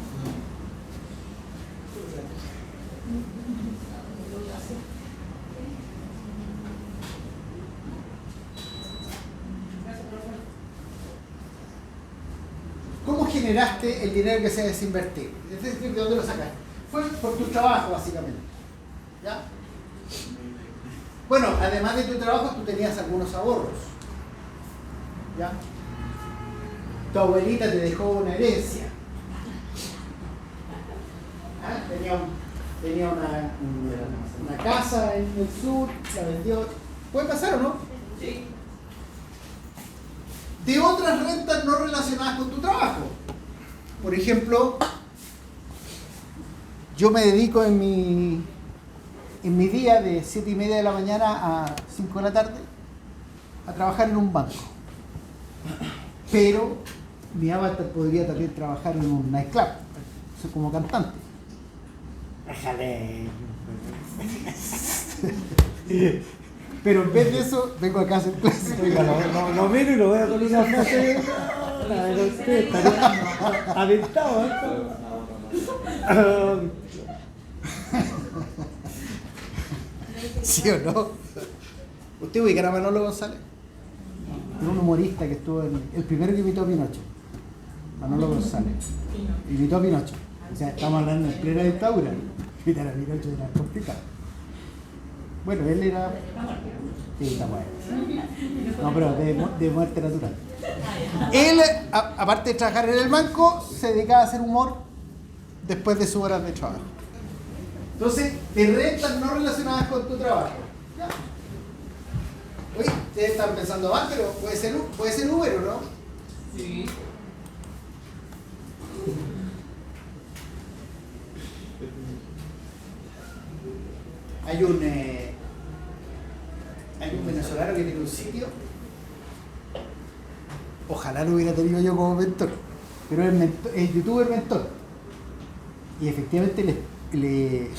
¿Cómo generaste el dinero que deseas invertir? Es decir, ¿de dónde lo sacaste? Fue por tu trabajo, básicamente. ¿Ya? Bueno, además de tu trabajo, tú tenías algunos ahorros. ¿Ya? Tu abuelita te dejó una herencia. ¿Ah? Tenía una casa en el sur, la vendió. ¿Puede pasar o no? Sí. De otras rentas no relacionadas con tu trabajo. Por ejemplo, yo me dedico en mi día de 7:30 de la mañana a 5 de la tarde a trabajar en un banco. Pero mi avatar podría también trabajar en un nightclub, soy como cantante. Déjale. Pero en vez de eso, vengo acá a hacer clases. Oiga, lo miro y lo veo con una frase. Pero usted estaría aventado, ¿eh? ¿Sí o no? ¿Usted ubica a Manolo González? Era un humorista que estuvo el primero que imitó a Pinocho. Manolo González. Imitó a Pinocho. O sea, estamos hablando en plena dictadura. Imitar a Pinocho era complicado. Bueno, él era... Sí, está bueno. No, pero de muerte natural. Él, aparte de trabajar en el banco, se dedicaba a hacer humor después de sus horas de trabajo. Entonces, de rentas no relacionadas con tu trabajo. ¿Ya? Oye, ustedes están pensando mal, pero puede ser Uber, ¿o no? Sí. Hay un venezolano que tiene un sitio. Ojalá lo hubiera tenido yo como mentor, pero es youtuber mentor. Y efectivamente de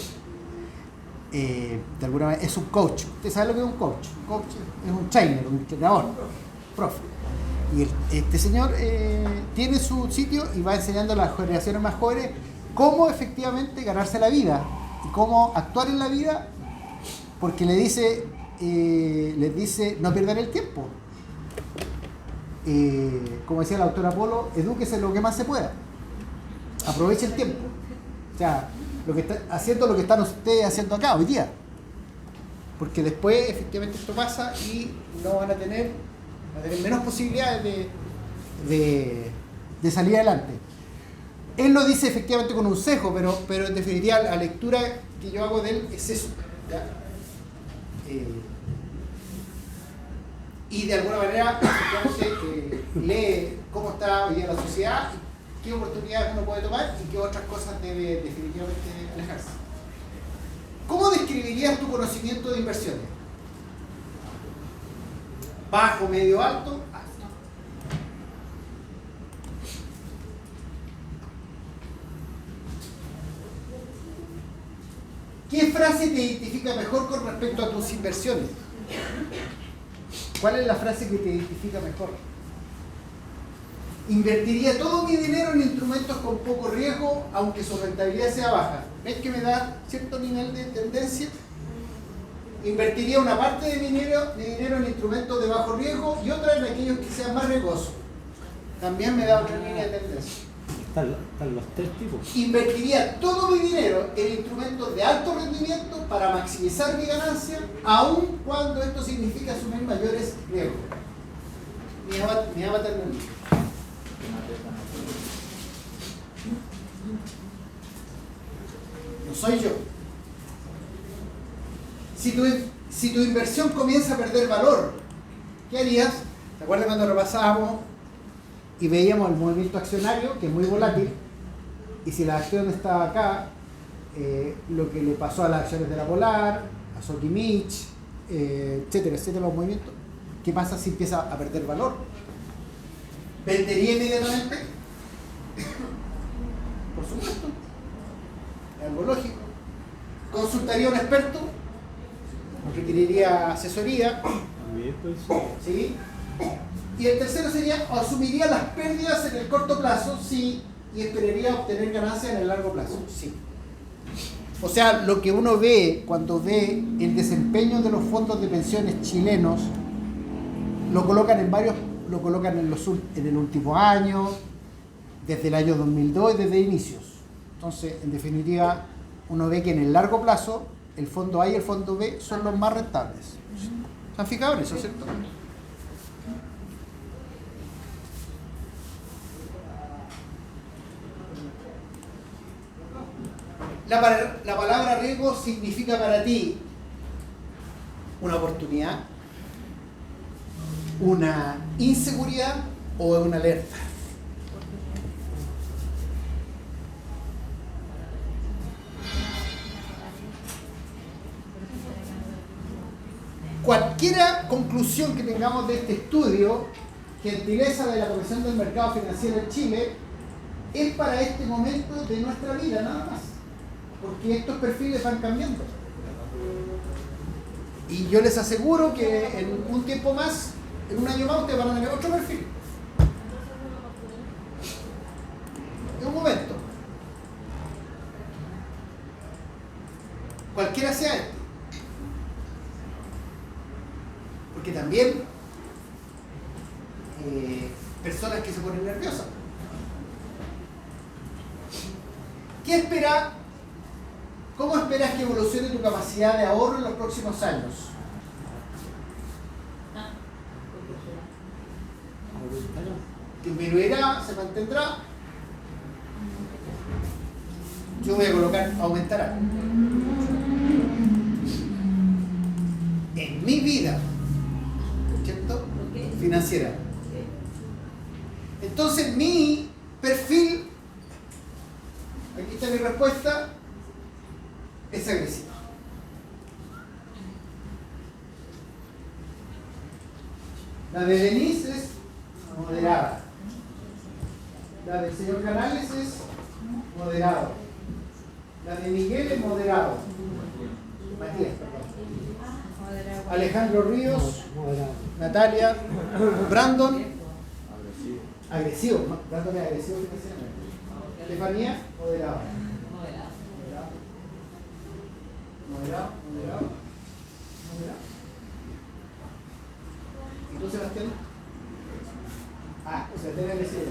alguna manera es un coach. ¿Usted sabe lo que es un coach? Un coach es un trainer, un entrenador, profe. Y este señor tiene su sitio y va enseñando a las generaciones más jóvenes cómo efectivamente ganarse la vida y cómo actuar en la vida, porque les dice no pierdan el tiempo. Como decía la doctora Polo, edúquese lo que más se pueda. Aproveche el tiempo. O sea, haciendo lo que están ustedes haciendo acá hoy día. Porque después efectivamente esto pasa y no van a tener menos posibilidades de salir adelante. Él lo dice efectivamente con un sesgo, pero en definitiva la lectura que yo hago de él es eso. ¿Ya? Y de alguna manera lee cómo está hoy día la sociedad, qué oportunidades uno puede tomar y qué otras cosas debe definitivamente alejarse. ¿Cómo describirías tu conocimiento de inversiones? ¿Bajo, medio, alto? Alto. ¿Qué frase te identifica mejor con respecto a tus inversiones? ¿Cuál es la frase que te identifica mejor? Invertiría todo mi dinero en instrumentos con poco riesgo, aunque su rentabilidad sea baja. ¿Ves que me da cierto nivel de tendencia? Invertiría una parte de mi dinero en instrumentos de bajo riesgo y otra en aquellos que sean más riesgosos. También me da otra línea de tendencia. Están los tres tipos. Invertiría todo mi dinero en instrumentos de alto rendimiento para maximizar mi ganancia, aun cuando esto significa asumir mayores riesgos. Mi avatar no es. No soy yo. Si tu inversión comienza a perder valor, ¿qué harías? ¿Te acuerdas cuando repasábamos y veíamos el movimiento accionario, que es muy volátil, y si la acción estaba acá, lo que le pasó a las acciones de la Polar, a Sokimich, etcétera, etcétera, los movimientos? ¿Qué pasa si empieza a perder valor? ¿Vendería inmediatamente? Por supuesto. Es algo lógico. ¿Consultaría a un experto? ¿Requeriría asesoría? También puede ser. ¿Sí? Y el tercero sería, asumiría las pérdidas en el corto plazo, sí, y esperaría obtener ganancias en el largo plazo, sí. O sea, lo que uno ve cuando ve el desempeño de los fondos de pensiones chilenos, lo colocan en en el último año, desde el año 2002 y desde inicios. Entonces, en definitiva, uno ve que en el largo plazo, el fondo A y el fondo B son los más rentables. ¿Se han fijado en eso, cierto? La palabra riesgo significa para ti una oportunidad, una inseguridad o una alerta. Cualquier conclusión que tengamos de este estudio, gentileza de la Comisión del Mercado Financiero en Chile, es para este momento de nuestra vida, nada más. Porque estos perfiles van cambiando. Y yo les aseguro que en un tiempo más, en un año más, ustedes van a tener otro perfil. En un momento. Cualquiera sea este. Porque también personas que se ponen nerviosas. ¿Qué espera? ¿Cómo esperas que evolucione tu capacidad de ahorro en los próximos años? ¿Disminuirá? ¿Se mantendrá? Yo voy a colocar aumentará. En mi vida, ¿cierto? Financiera. Entonces mi perfil, aquí está mi respuesta, es agresiva. La de Denise es moderada. La del señor Canales es moderado. La de Miguel es moderado. Matías, perdón. Alejandro Ríos, Natalia, Brandon, agresivo. Brandon es agresivo financieramente. Estefanía, moderado. Moderado. ¿Y tú, Sebastián? Sebastián es agresivo.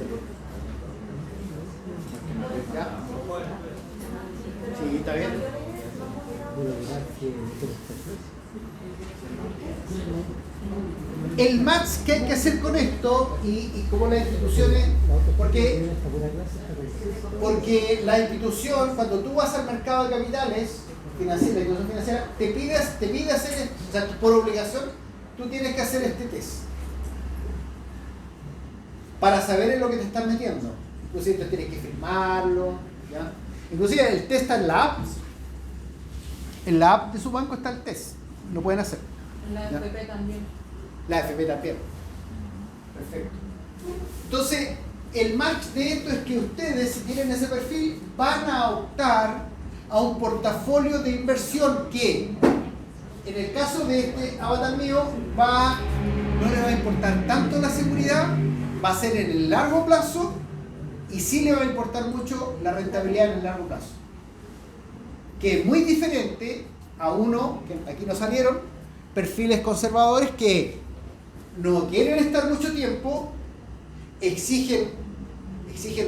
¿Ya? Sí, está bien. El match que hay que hacer con esto y como las instituciones, porque la institución, cuando tú vas al mercado de capitales financieros, la institución financiera, te pide hacer, o sea, por obligación, tú tienes que hacer este test para saber en lo que te estás metiendo. Inclusive tú tienes que firmarlo, ¿ya? Inclusive el test está en la app. En la app de su banco está el test, lo pueden hacer. En la ¿Ya? FP también. La FP también. Perfecto. Entonces, el match de esto es que ustedes, si tienen ese perfil, van a optar a un portafolio de inversión que, en el caso de este avatar mío, no le va a importar tanto la seguridad, va a ser en el largo plazo y sí le va a importar mucho la rentabilidad en el largo plazo. Que es muy diferente a uno, que aquí no salieron, perfiles conservadores que no quieren estar mucho tiempo, exigen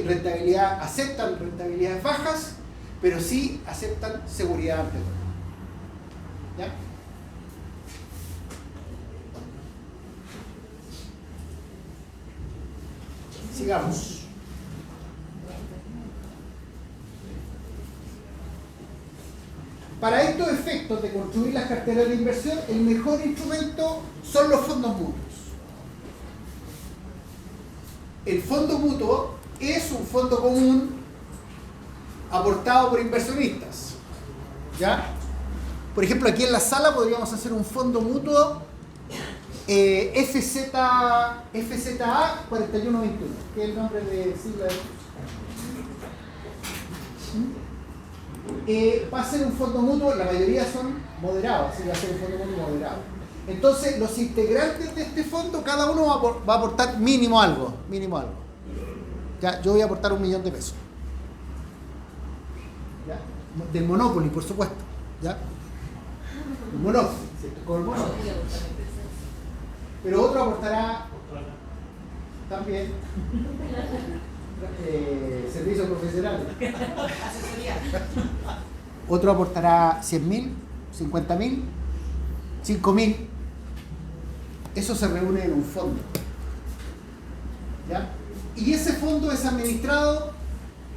rentabilidad, aceptan rentabilidades bajas, pero sí aceptan seguridad ante todo. ¿Ya? Sigamos. Para estos efectos de construir las carteras de inversión, el mejor instrumento son los fondos mutuos. El fondo mutuo es un fondo común aportado por inversionistas. ¿Ya? Por ejemplo, aquí en la sala podríamos hacer un fondo mutuo FZA 4121, que es el nombre de sigla de... va a ser un fondo mutuo, la mayoría son moderados, así que va a ser un fondo mutuo moderado. Entonces, los integrantes de este fondo, cada uno va a aportar mínimo algo. ¿Ya? Yo voy a aportar $1.000.000 pesos. ¿Ya? Del Monopoly, por supuesto. ¿Ya? El Monopoly, ¿cierto? Con el Monopoly. Pero otro aportará también servicios profesionales. Asesoría. Otro aportará 100.000, 50.000, 5.000. Eso se reúne en un fondo. ¿Ya? Y ese fondo es administrado,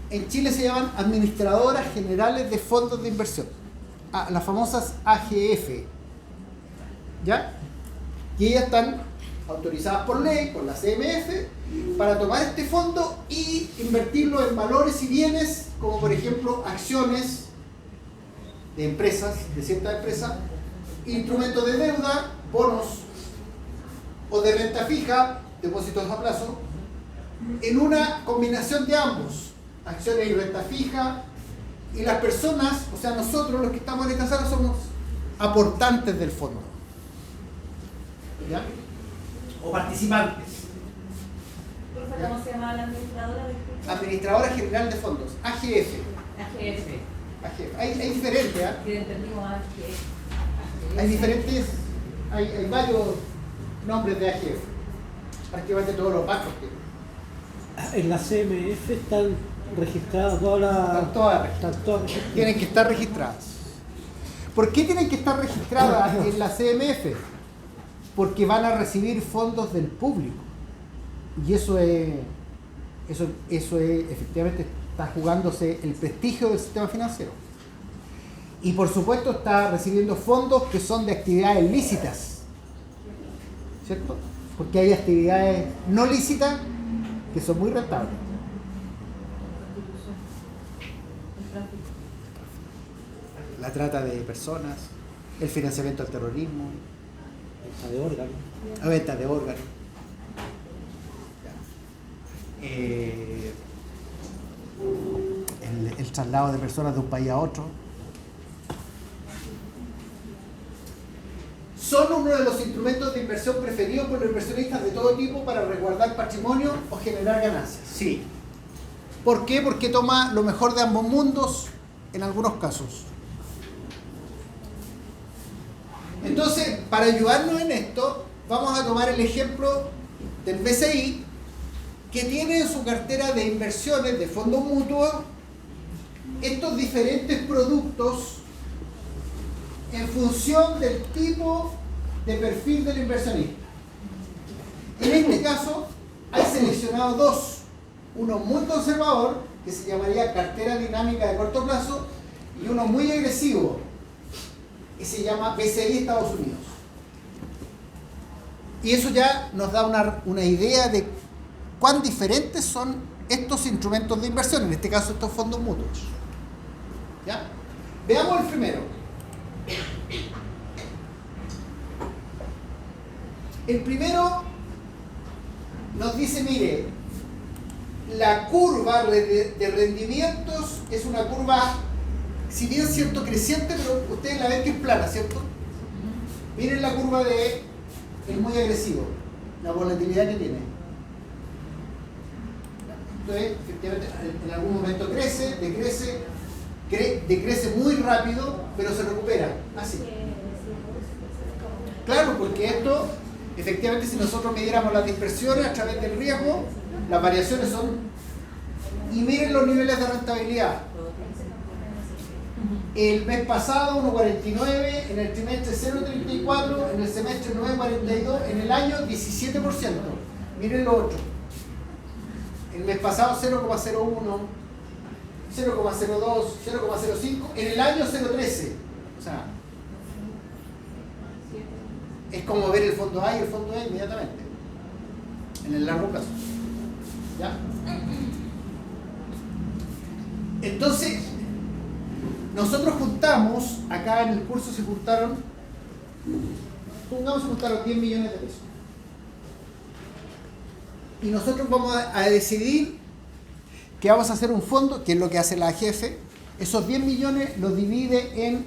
en Chile se llaman administradoras generales de fondos de inversión, las famosas AGF. ¿Ya? Y ellas están autorizadas por ley, por la CMF, para tomar este fondo y invertirlo en valores y bienes, como por ejemplo acciones de empresas, de ciertas empresas, instrumentos de deuda, bonos o de renta fija, depósitos a plazo, en una combinación de ambos, acciones y renta fija, y las personas, o sea nosotros los que estamos en esta sala somos aportantes del fondo. ¿Ya? O participantes. ¿Cómo se llama la administradora? Disculpa. Administradora General de Fondos, AGF. AGF. Hay diferentes, ¿eh? Que entendimos AGF. Hay diferentes, hay varios nombres de AGF. Prácticamente todos los bancos tienen. En la CMF están registradas todas las... Están todas Están todas registradas. Tienen que estar registradas. ¿Por qué tienen que estar registradas en la CMF? Porque van a recibir fondos del público. Y eso es efectivamente está jugándose el prestigio del sistema financiero. Y por supuesto está recibiendo fondos que son de actividades lícitas. ¿Cierto? Porque hay actividades no lícitas que son muy rentables. La trata de personas, el financiamiento al terrorismo, Venta de órganos. la venta de órganos. El traslado de personas de un país a otro. Son uno de los instrumentos de inversión preferidos por los inversionistas de todo tipo para resguardar patrimonio o generar ganancias. Sí. ¿Por qué? Porque toma lo mejor de ambos mundos en algunos casos. Entonces, para ayudarnos en esto, vamos a tomar el ejemplo del BCI, que tiene en su cartera de inversiones de fondos mutuos estos diferentes productos en función del tipo de perfil del inversionista. En este caso, hay seleccionado dos. Uno muy conservador, que se llamaría cartera dinámica de corto plazo, y uno muy agresivo, que se llama BCI Estados Unidos. Y eso ya nos da una idea de cuán diferentes son estos instrumentos de inversión, en este caso estos fondos mutuos. ¿Ya? Veamos el primero. El primero nos dice, mire, la curva de rendimientos es una curva, si bien es cierto, creciente, pero ustedes la ven que es plana, ¿cierto? Miren la curva de el muy agresivo, la volatilidad que tiene. Entonces, efectivamente, en algún momento crece, decrece muy rápido, pero se recupera, así. Claro, porque esto, efectivamente, si nosotros midiéramos las dispersiones a través del riesgo, las variaciones son, y miren los niveles de rentabilidad. El mes pasado 1,49, en el trimestre 0,34, en el semestre 9,42, en el año 17%. Miren lo otro. El mes pasado 0,01, 0,02, 0,05, en el año 0,13. O sea, es como ver el fondo A y el fondo E inmediatamente, en el largo plazo. ¿Ya? Entonces, nosotros juntamos, acá en el curso se juntaron 10 millones de pesos. Y nosotros vamos a decidir que vamos a hacer un fondo, que es lo que hace la AGF. Esos 10 millones los divide en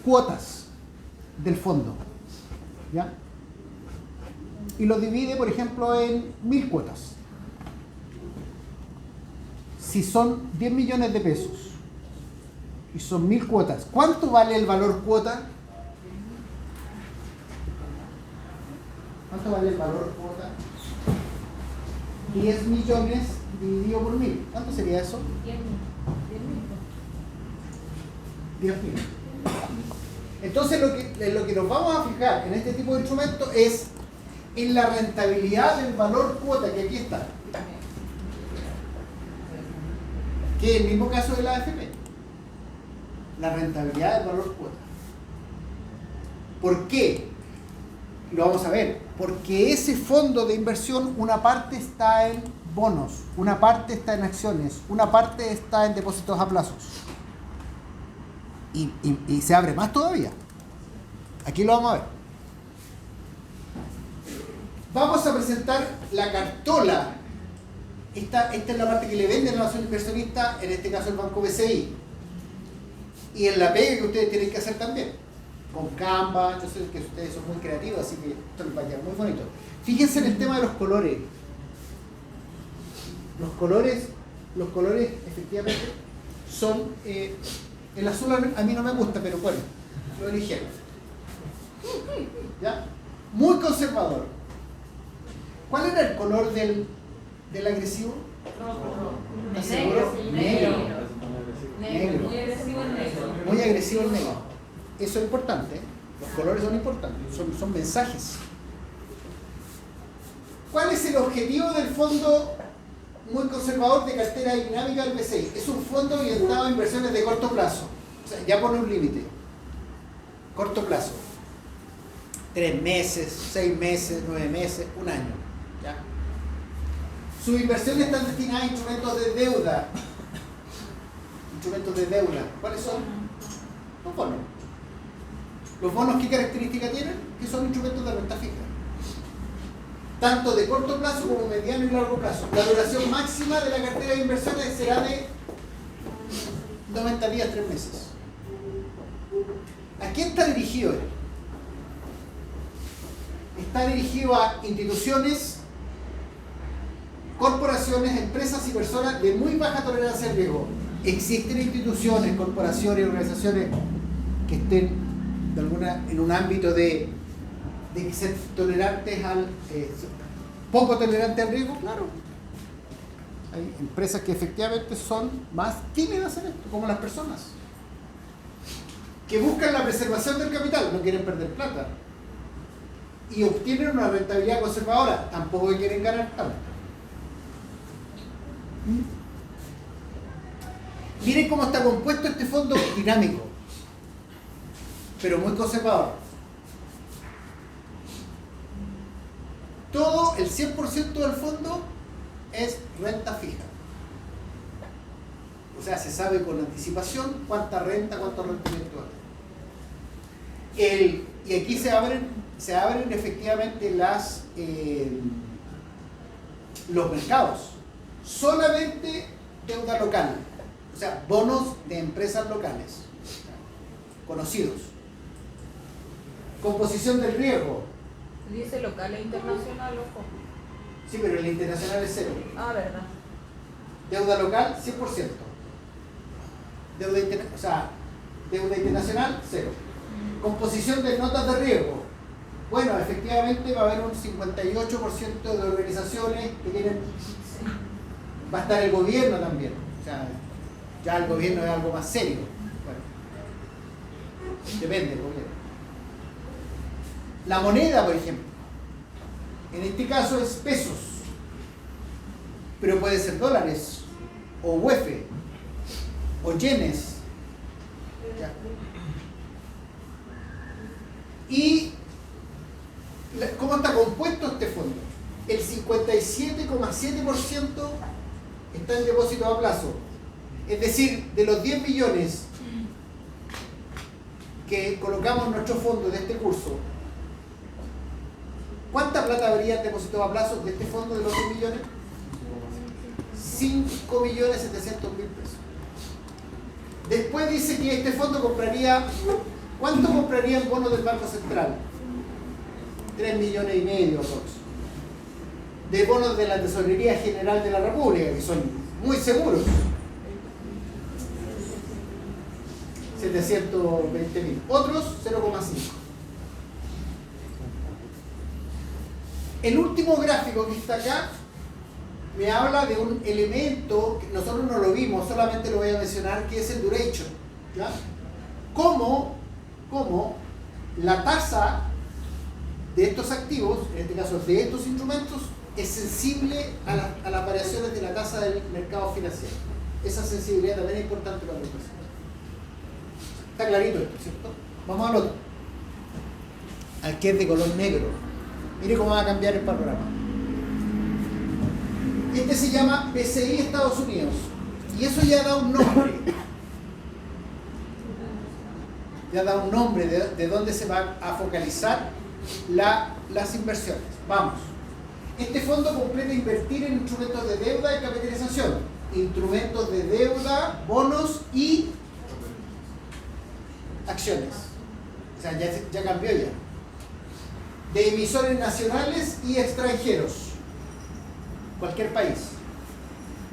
cuotas del fondo. ¿Ya? Y los divide, por ejemplo, en 1000 cuotas. Si son 10 millones de pesos y son 1000 cuotas, ¿cuánto vale el valor cuota? ¿Cuánto vale el valor cuota? 10 millones dividido por 1000. ¿Cuánto sería eso? 10.000. Entonces lo que nos vamos a fijar en este tipo de instrumentos es en la rentabilidad del valor cuota, que aquí está. Que es el mismo caso de la AFP. La rentabilidad del valor cuota. ¿Por qué? Lo vamos a ver. Porque ese fondo de inversión, una parte está en bonos, una parte está en acciones, una parte está en depósitos a plazos. Y se abre más todavía. Aquí lo vamos a ver. Vamos a presentar la cartola. Esta es la parte que le vende la nación inversionista, en este caso el Banco BCI. Y en la pega que ustedes tienen que hacer también. Con Canva, yo sé que ustedes son muy creativos, así que esto les va a quedar muy bonito. Fíjense en el tema de los colores. Los colores efectivamente son... el azul a mí no me gusta, pero bueno, lo eligieron. ¿Ya? Muy conservador. ¿Cuál era el color del agresivo? ¿Estás seguro? Negro. Negro. Muy agresivo el negro. Muy agresivo el negro. Eso es importante, ¿eh? Los colores son importantes, son mensajes. ¿Cuál es el objetivo del fondo muy conservador de cartera dinámica del BCI? Es un fondo orientado a inversiones de corto plazo. O sea, ya pone un límite. Corto plazo. 3 meses, 6 meses, 9 meses, un año. ¿Ya? Sus inversiones están destinadas a instrumentos de deuda. Instrumentos de deuda. ¿Cuáles son? Los bonos. ¿Los bonos qué características tienen? Que son instrumentos de renta fija. Tanto de corto plazo como mediano y largo plazo. La duración máxima de la cartera de inversiones será de 90 días, 3 meses. ¿A quién está dirigido esto? Está dirigido a instituciones, corporaciones, empresas y personas de muy baja tolerancia al riesgo. Existen instituciones, corporaciones, organizaciones que estén en un ámbito de ser tolerantes poco tolerantes al riesgo, claro. Hay empresas que efectivamente son más tímidas en esto, como las personas, que buscan la preservación del capital, no quieren perder plata, y obtienen una rentabilidad conservadora, tampoco quieren ganar tanto. Miren cómo está compuesto este fondo dinámico, pero muy conservador. Todo, el 100% del fondo es renta fija. O sea, se sabe con anticipación cuánta renta, cuánto rendimiento hay. Y aquí se abren efectivamente los mercados. Solamente deuda local, o sea, bonos de empresas locales, conocidos. Composición del riesgo. Dice local e internacional, ojo. Sí, pero el internacional es cero. Ah, verdad. Deuda local, 100%. Deuda internacional, cero. Composición de notas de riesgo. Bueno, efectivamente va a haber un 58% de organizaciones que tienen... Va a estar el gobierno también. O sea, ya el gobierno es algo más serio. Bueno, depende del gobierno. La moneda, por ejemplo. En este caso es pesos. Pero puede ser dólares, o UF, o yenes. ¿Ya? ¿Y cómo está compuesto este fondo? El 57,7% está en depósito a plazo. Es decir, de los 10 millones que colocamos en nuestro fondo de este curso, ¿cuánta plata habría en depósito a plazo de este fondo de los 10 millones? 5.700.000 pesos. Después dice que este fondo compraría, ¿cuánto compraría en bonos del Banco Central? 3,5 millones aproximadamente. De bonos de la Tesorería General de la República, que son muy seguros. 720.000. Otros, 0,5. El último gráfico que está acá me habla de un elemento que nosotros no lo vimos, solamente lo voy a mencionar, que es el duration. ¿Ya? Cómo la tasa de estos activos, en este caso de estos instrumentos, es sensible a las variaciones de la tasa del mercado financiero. Esa sensibilidad también es importante para la inversión. Está clarito esto, ¿cierto? Vamos al otro. Al que es de color negro. Mire cómo va a cambiar el panorama. Este se llama PCI Estados Unidos. Y eso ya da un nombre. Ya da un nombre de dónde se van a focalizar las inversiones. Vamos. Este fondo completa invertir en instrumentos de deuda y capitalización. Instrumentos de deuda, bonos y acciones. O sea, ya cambió ya. De emisores nacionales y extranjeros. Cualquier país.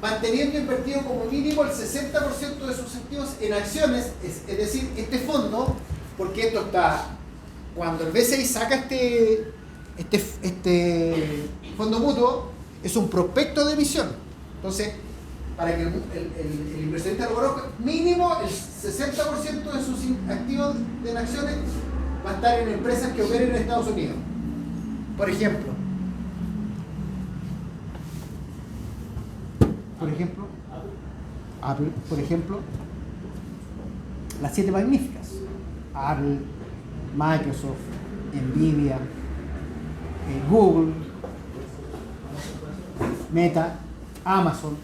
Manteniendo invertido como mínimo el 60% de sus activos en acciones, es decir, este fondo, porque esto está, cuando el BCI saca este fondo mutuo, es un prospecto de emisión. Entonces, para que el inversionista lo conozca, mínimo el 60% de sus activos en acciones va a estar en empresas que operen en Estados Unidos. Por ejemplo, Apple, por ejemplo, las 7 magníficas: Apple, Microsoft, Nvidia, Google, Meta, Amazon.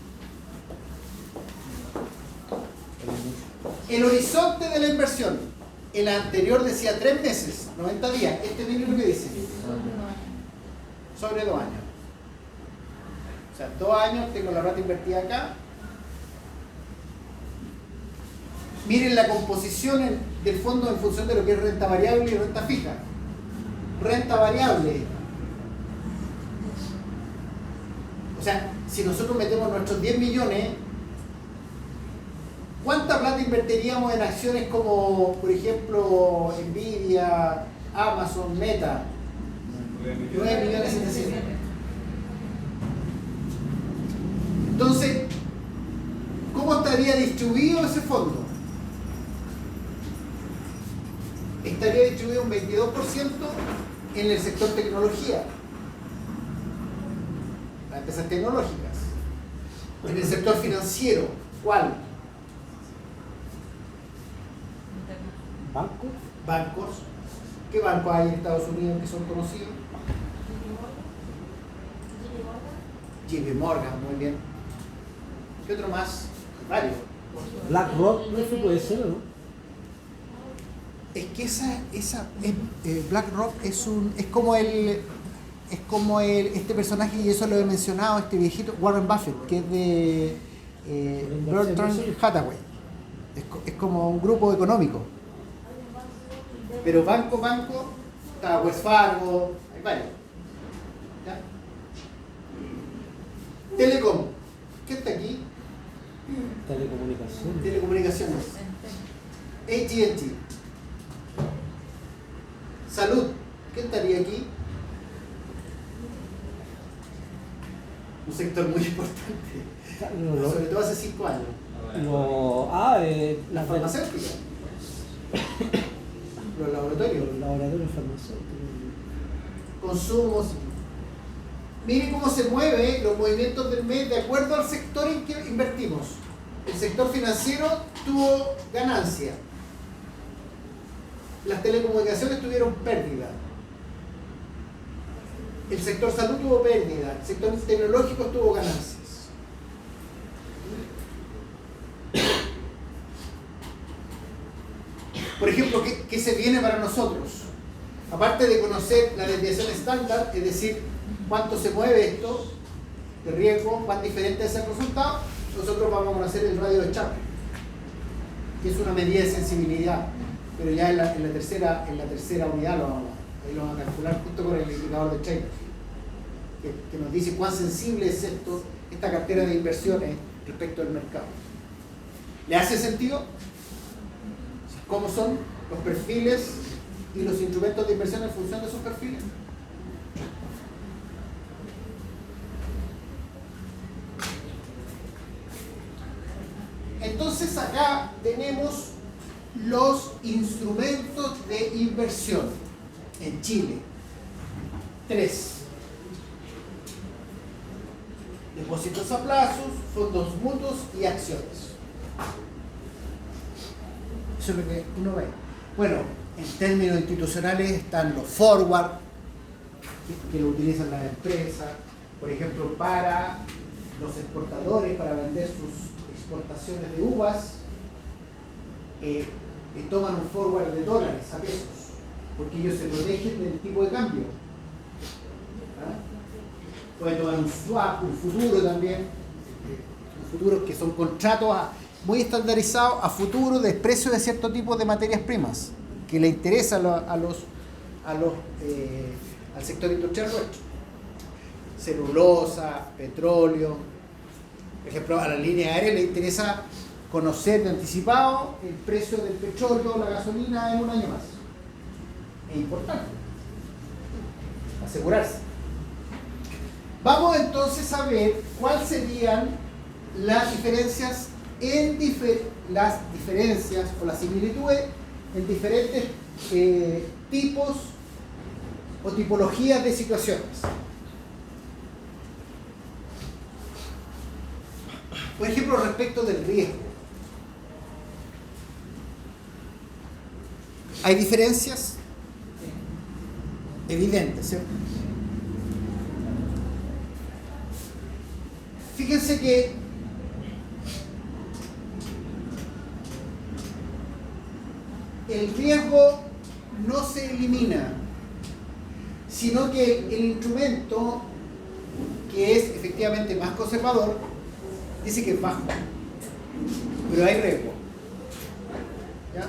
El horizonte de la inversión, el anterior decía 3 meses, 90 días. Este viene lo que dice sobre 2 años. O sea, 2 años tengo la rata invertida acá. Miren la composición del fondo en función de lo que es renta variable y renta fija. Renta variable. O sea, si nosotros metemos nuestros 10 millones, ¿cuánta plata invertiríamos en acciones como, por ejemplo, Nvidia, Amazon, Meta? 9.700.000. Entonces, ¿cómo estaría distribuido ese fondo? Estaría distribuido un 22% en el sector tecnología, las empresas tecnológicas. En el sector financiero, ¿cuál? ¿Banco? Bancos. ¿Qué bancos hay en Estados Unidos que son conocidos? JP Morgan, muy bien. ¿Qué otro más? Varios. BlackRock, no se puede ser, ¿no? Es que BlackRock es como este personaje, y eso lo he mencionado, este viejito Warren Buffett, que es de Berkshire Hathaway. Es como un grupo económico. Pero banco, está Wells Fargo, hay varios. ¿Ya? Telecom, ¿qué está aquí? Telecomunicaciones. Telecomunicaciones. AT&T. Salud, ¿qué estaría aquí? Un sector muy importante, sobre todo hace 5 años. La farmacéutica, los laboratorios, Farmacéuticos. consumos. Miren cómo se mueven los movimientos del mes de acuerdo al sector en que invertimos. El sector financiero tuvo ganancia. Las telecomunicaciones tuvieron pérdida. El sector salud tuvo pérdida. El sector tecnológico tuvo ganancias. Por ejemplo, ¿qué se viene para nosotros? Aparte de conocer la desviación estándar, es decir, cuánto se mueve esto de riesgo, cuán diferente es el resultado, nosotros vamos a conocer el radio de Chapman, que es una medida de sensibilidad, pero ya en la tercera unidad ahí lo vamos a calcular junto con el indicador de Chapman, que nos dice cuán sensible es esta cartera de inversiones respecto al mercado. ¿Le hace sentido? ¿Cómo son los perfiles y los instrumentos de inversión en función de esos perfiles? Entonces acá tenemos los instrumentos de inversión en Chile. 3. Depósitos a plazos, fondos mutuos y acciones. Eso es lo que uno ve. Bueno, en términos institucionales están los forward, que lo utilizan las empresas, por ejemplo, para los exportadores, para vender sus exportaciones de uvas, toman un forward de dólares a pesos, porque ellos se protegen del tipo de cambio. ¿Ah? Pueden tomar un swap, un futuro también, futuros que son contratos muy estandarizados a futuro de precio de cierto tipo de materias primas que le interesa al sector industrial nuestro. Celulosa, petróleo. Por ejemplo, a la línea aérea le interesa conocer de anticipado el precio del petróleo o la gasolina en un año más. Es importante asegurarse. Vamos entonces a ver cuáles serían las diferencias o las similitudes en diferentes tipos o tipologías de situaciones. Por ejemplo, respecto del riesgo. ¿Hay diferencias? Evidentes, ¿cierto? Fíjense que el riesgo no se elimina, sino que el instrumento que es efectivamente más conservador dice que es bajo, pero hay riesgo. ¿Ya?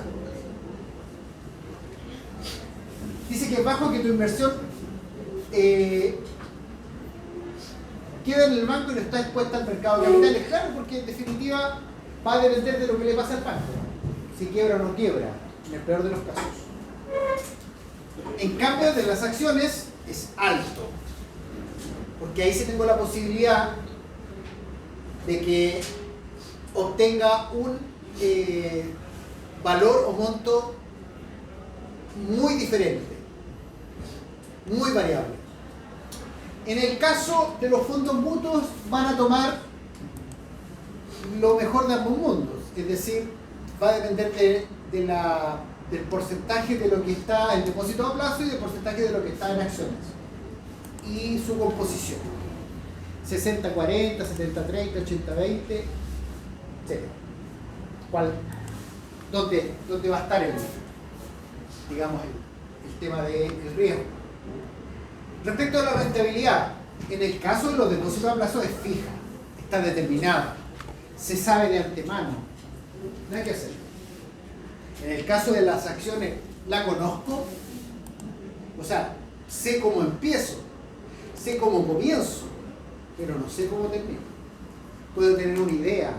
Dice que es bajo, que tu inversión queda en el banco y no está expuesta al mercado de capitales. Claro, porque en definitiva va a depender de lo que le pasa al banco, si quiebra o no quiebra, en el peor de los casos. En cambio, de las acciones es alto, porque ahí sí tengo la posibilidad de que obtenga un valor o monto muy diferente, muy variable. En el caso de los fondos mutuos van a tomar lo mejor de ambos mundos, es decir, va a depender del porcentaje de lo que está en depósito a plazo y del porcentaje de lo que está en acciones y su composición, 60-40, 70-30, 80-20, etc. ¿Dónde va a estar digamos, el tema del riesgo? Respecto a la rentabilidad, en el caso de los depósitos a plazo es fija, está determinada, se sabe de antemano, no hay que hacerlo. En el caso de las acciones, la conozco, o sea, sé cómo empiezo, sé cómo comienzo, pero no sé cómo termino. Puedo tener una idea.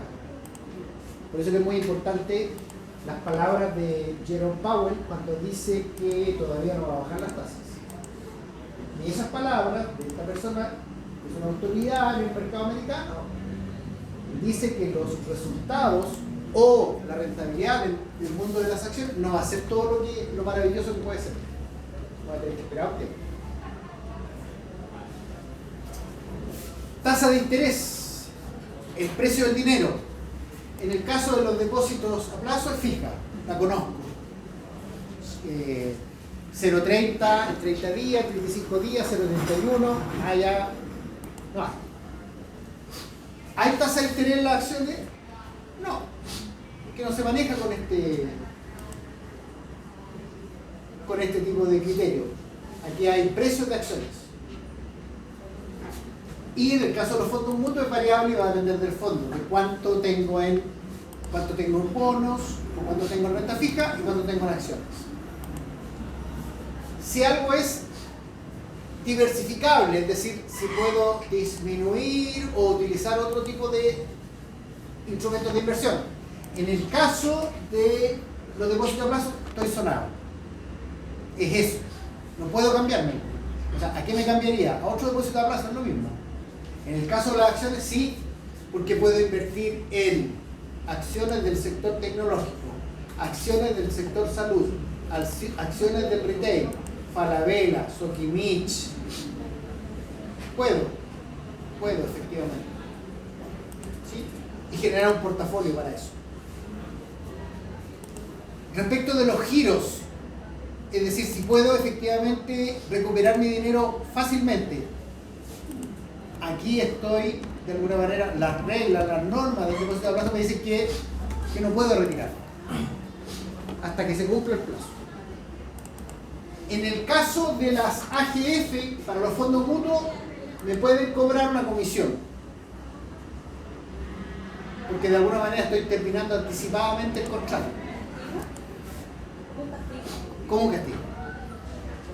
Por eso que es muy importante las palabras de Jerome Powell cuando dice que todavía no va a bajar las tasas. Y esas palabras de esta persona, que es una autoridad en el mercado americano, dice que los resultados o la rentabilidad del mundo de las acciones no va a ser todo lo maravilloso que puede ser. Va a tener que esperar un tiempo. Tasa de interés, el precio del dinero. En el caso de los depósitos a plazo es fija, la conozco. 0.30 en 30 días, 35 días, 0.31, allá no hay. ¿Hay tasa de interés en las acciones? No, porque no se maneja con este tipo de criterio. Aquí hay precios de acciones. Y en el caso de los fondos mutuos es variable y va a depender del fondo, de cuánto tengo en bonos, o cuánto tengo en renta fija y cuánto tengo en acciones. Si algo es diversificable, es decir, si puedo disminuir o utilizar otro tipo de instrumentos de inversión. En el caso de los depósitos a plazo, estoy sonado. Es eso. No puedo cambiarme. O sea, ¿a qué me cambiaría? A otro depósito a plazo es lo mismo. En el caso de las acciones, sí, porque puedo invertir en acciones del sector tecnológico, acciones del sector salud, acciones del retail, Falabella, Sokimich. Puedo efectivamente. ¿Sí? Y generar un portafolio para eso. Respecto de los giros, es decir, si puedo efectivamente recuperar mi dinero fácilmente, aquí estoy, de alguna manera, las reglas, las normas del depósito a plazo me dicen que no puedo retirar hasta que se cumpla el plazo. En el caso de las AGF, para los fondos mutuos, me pueden cobrar una comisión, porque de alguna manera estoy terminando anticipadamente el contrato. ¿Cómo castigo?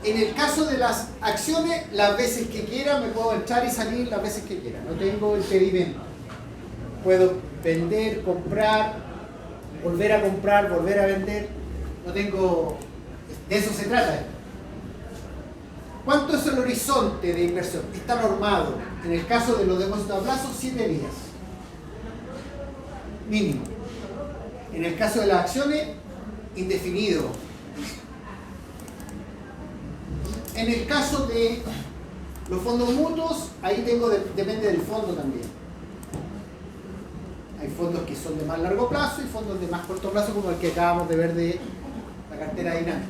En el caso de las acciones, las veces que quiera me puedo echar y salir las veces que quiera. No tengo impedimento. Puedo vender, comprar, volver a comprar, volver a vender. No tengo... De eso se trata. ¿Cuánto es el horizonte de inversión? Está normado. En el caso de los depósitos a plazo, 7 días. Mínimo. En el caso de las acciones, indefinido. En el caso de los fondos mutuos, ahí depende del fondo también. Hay fondos que son de más largo plazo y fondos de más corto plazo, como el que acabamos de ver de la cartera dinámica.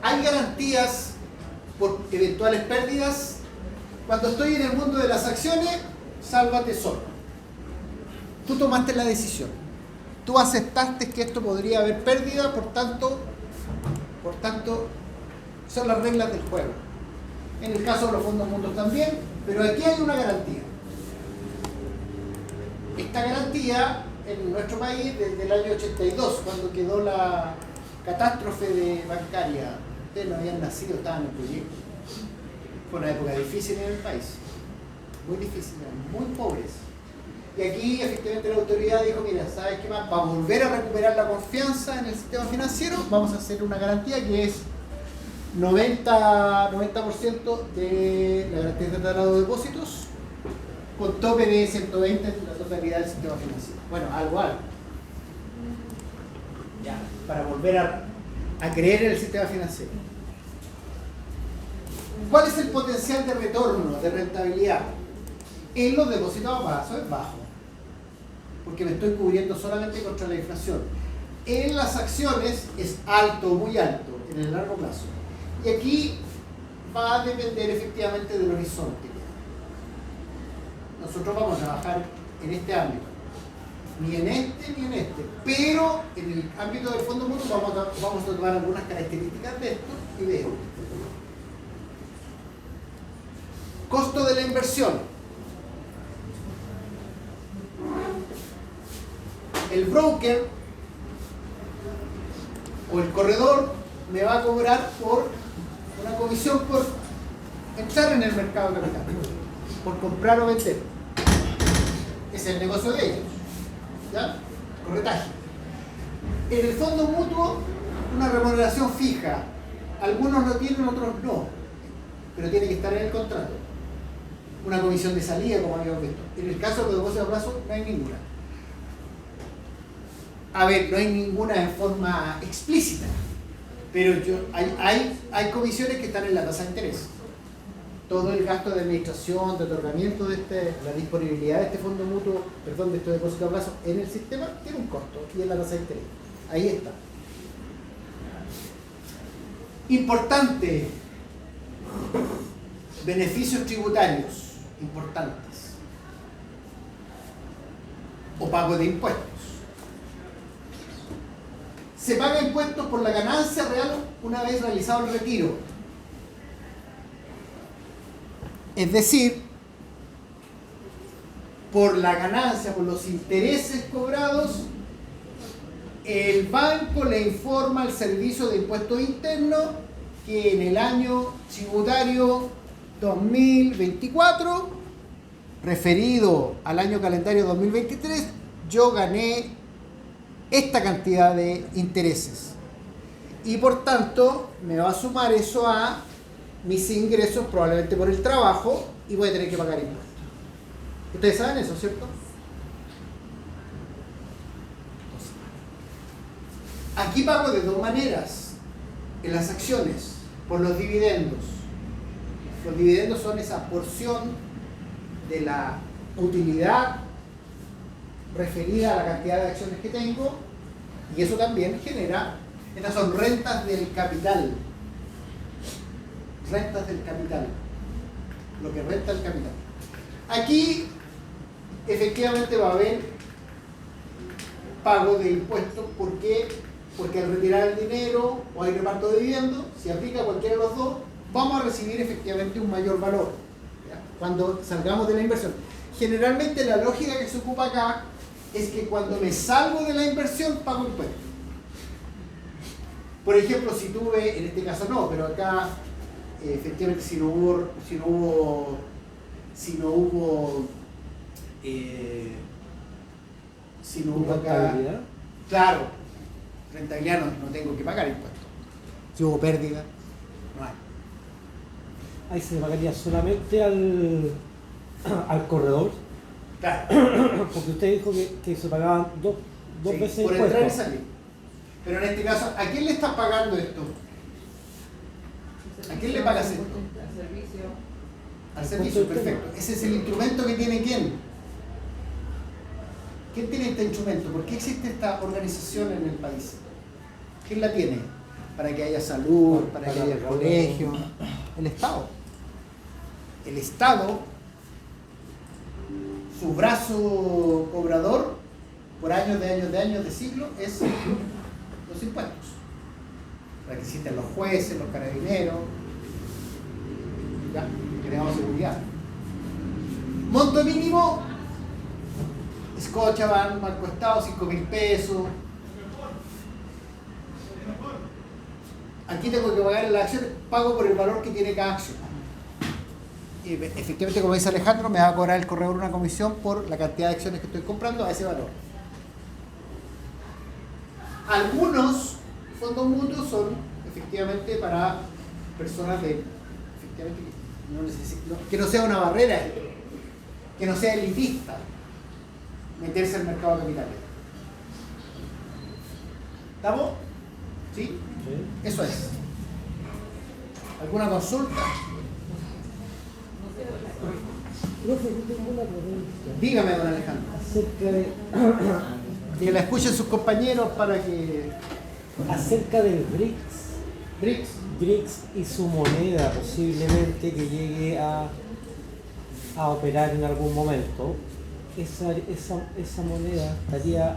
Hay garantías por eventuales pérdidas. Cuando estoy en el mundo de las acciones, sálvate solo. Tú tomaste la decisión. Tú aceptaste que esto podría haber pérdida, por tanto, son las reglas del juego. En el caso de los fondos mutuos también, pero aquí hay una garantía. Esta garantía en nuestro país desde el año 82, cuando quedó la catástrofe bancaria. Ustedes no habían nacido, estaban en el proyecto. Fue una época difícil en el país, muy difícil, muy pobres. Y aquí efectivamente la autoridad dijo, mira, ¿sabes qué más? Para volver a recuperar la confianza en el sistema financiero, vamos a hacer una garantía que es 90% de la garantía de traslado de depósitos con tope de 120 en la totalidad del sistema financiero. Bueno, algo. Ya, para volver a creer en el sistema financiero. ¿Cuál es el potencial de retorno, de rentabilidad? En los depósitos a plazo es bajo, porque me estoy cubriendo solamente contra la inflación. En las acciones es alto, muy alto, en el largo plazo. Y aquí va a depender efectivamente del horizonte. Nosotros vamos a trabajar en este ámbito, ni en este, pero en el ámbito del fondo mutuo vamos a tomar algunas características de esto y de esto. Costo de la inversión. El broker o el corredor me va a cobrar por una comisión por entrar en el mercado de capital, por comprar o vender. Ese es el negocio de ellos, ¿ya? Corretaje. En el fondo mutuo, una remuneración fija. Algunos lo tienen, otros no, pero tiene que estar en el contrato. Una comisión de salida, como habíamos visto. En el caso de los depósitos a plazo, no hay ninguna. A ver, no hay ninguna en forma explícita, pero hay comisiones que están en la tasa de interés. Todo el gasto de administración, de otorgamiento de la disponibilidad de este fondo mutuo, de este depósito a plazo en el sistema, tiene un costo y es la tasa de interés. Ahí está. Importante, beneficios tributarios importantes o pago de impuestos. Se paga impuestos por la ganancia real una vez realizado el retiro. Es decir, por la ganancia, por los intereses cobrados, el banco le informa al Servicio de Impuestos Internos que en el año tributario 2024, referido al año calendario 2023, yo gané esta cantidad de intereses. Y por tanto, me va a sumar eso a mis ingresos, probablemente por el trabajo, y voy a tener que pagar impuestos. Ustedes saben eso, ¿cierto? Aquí pago de dos maneras. En las acciones, por los dividendos. Los dividendos son esa porción de la utilidad referida a la cantidad de acciones que tengo, y eso también genera, estas son rentas del capital. Rentas del capital. Lo que renta el capital. Aquí efectivamente va a haber pago de impuestos. ¿Por qué? Porque al retirar el dinero o hay reparto de dividendos, si aplica cualquiera de los dos, vamos a recibir efectivamente un mayor valor, ¿ya? Cuando salgamos de la inversión. Generalmente la lógica que se ocupa acá es que cuando me salgo de la inversión pago impuestos. Por ejemplo, si tuve, en este caso no, pero acá efectivamente si no hubo acá, claro, rentabilidad no tengo que pagar impuestos. Si hubo pérdida, no hay. Ahí se pagaría solamente al corredor. Claro. Porque usted dijo que se pagaban dos Sí, veces por impuestos. entrar y salir. Pero en este caso, ¿a quién le está pagando esto? ¿A quién le pagas esto? Al servicio. Al servicio, perfecto. Ese es el instrumento que tiene quién. ¿Quién tiene este instrumento? ¿Por qué existe esta organización en el país? ¿Quién la tiene? Para que haya salud, para que haya colegio. El Estado. El Estado, su brazo cobrador, por años de siglos, es los impuestos. Para que existen los jueces, los carabineros, ¿ya? Que tengamos seguridad. Monto mínimo, Scotiabank, Banco Estado, 5.000 pesos. Aquí tengo que pagar en la acción, pago por el valor que tiene cada acción. Y efectivamente, como dice Alejandro, me va a cobrar el corredor una comisión por la cantidad de acciones que estoy comprando a ese valor. Algunos fondos mutuos son efectivamente para personas que no sea una barrera. que no sea elitista meterse al mercado de capitales. ¿Estamos? ¿Sí? Sí. Eso es. ¿Alguna consulta? Profe, yo tengo una pregunta Dígame, don Alejandro. acerca Que la escuchen sus compañeros para que... acerca del BRICS. BRICS y su moneda posiblemente que llegue a operar en algún momento. Esa moneda estaría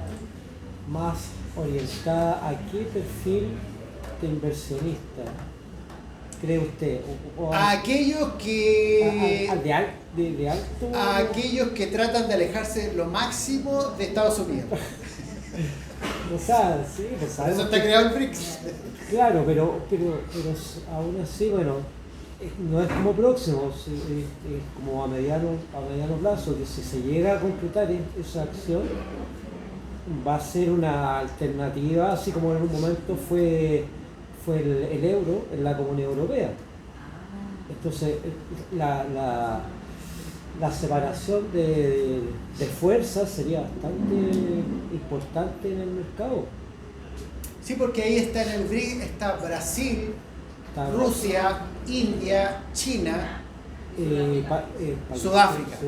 más orientada a qué perfil de inversionista cree usted, A aquellos que... de alto A aquellos que tratan de alejarse lo máximo de Estados Unidos. o sea, sí, pues Por eso sabemos está que- creado el BRICS. claro, pero aún así, bueno, no es como próximo, es como a mediano plazo, que si se llega a concretar esa acción, va a ser una alternativa, así como en un momento fue el euro en la Comunidad Europea. Entonces, la separación de fuerzas sería bastante importante en el mercado. Sí, porque ahí está en el BRICS, está Brasil, Está- Rusia, India, China. países, Sudáfrica. sí.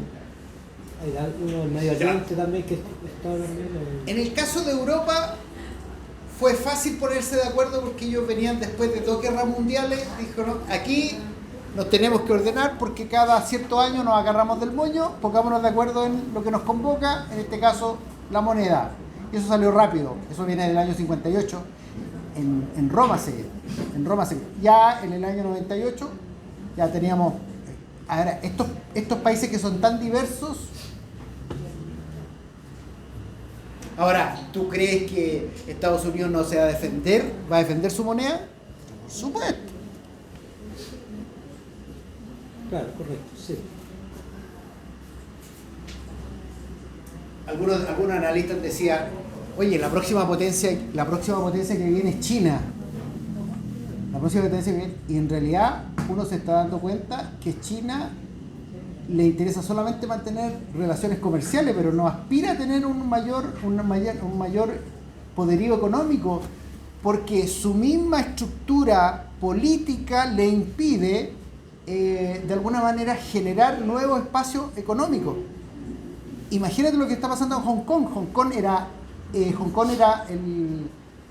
Hay uno del Medio Oriente también que está también En el caso de Europa fue fácil ponerse de acuerdo porque ellos venían después de 2 guerras mundiales. Dijeron, aquí nos tenemos que ordenar porque cada cierto año nos agarramos del moño, pongámonos de acuerdo en lo que nos convoca, en este caso la moneda. Y eso salió rápido, eso viene del año 58, en Roma se dio. Ya en el año 98 ya teníamos... Ahora, estos países que son tan diversos... Ahora, ¿tú crees que Estados Unidos no se va a defender? ¿Va a defender su moneda? Por supuesto. claro, correcto, sí. Algunos analistas decían, oye, la próxima potencia que viene es China. La próxima potencia que viene, y en realidad uno se está dando cuenta que China le interesa solamente mantener relaciones comerciales, pero no aspira a tener un mayor poderío económico, porque su misma estructura política le impide de alguna manera generar nuevos espacios económicos. Imagínate lo que está pasando en Hong Kong. Hong Kong era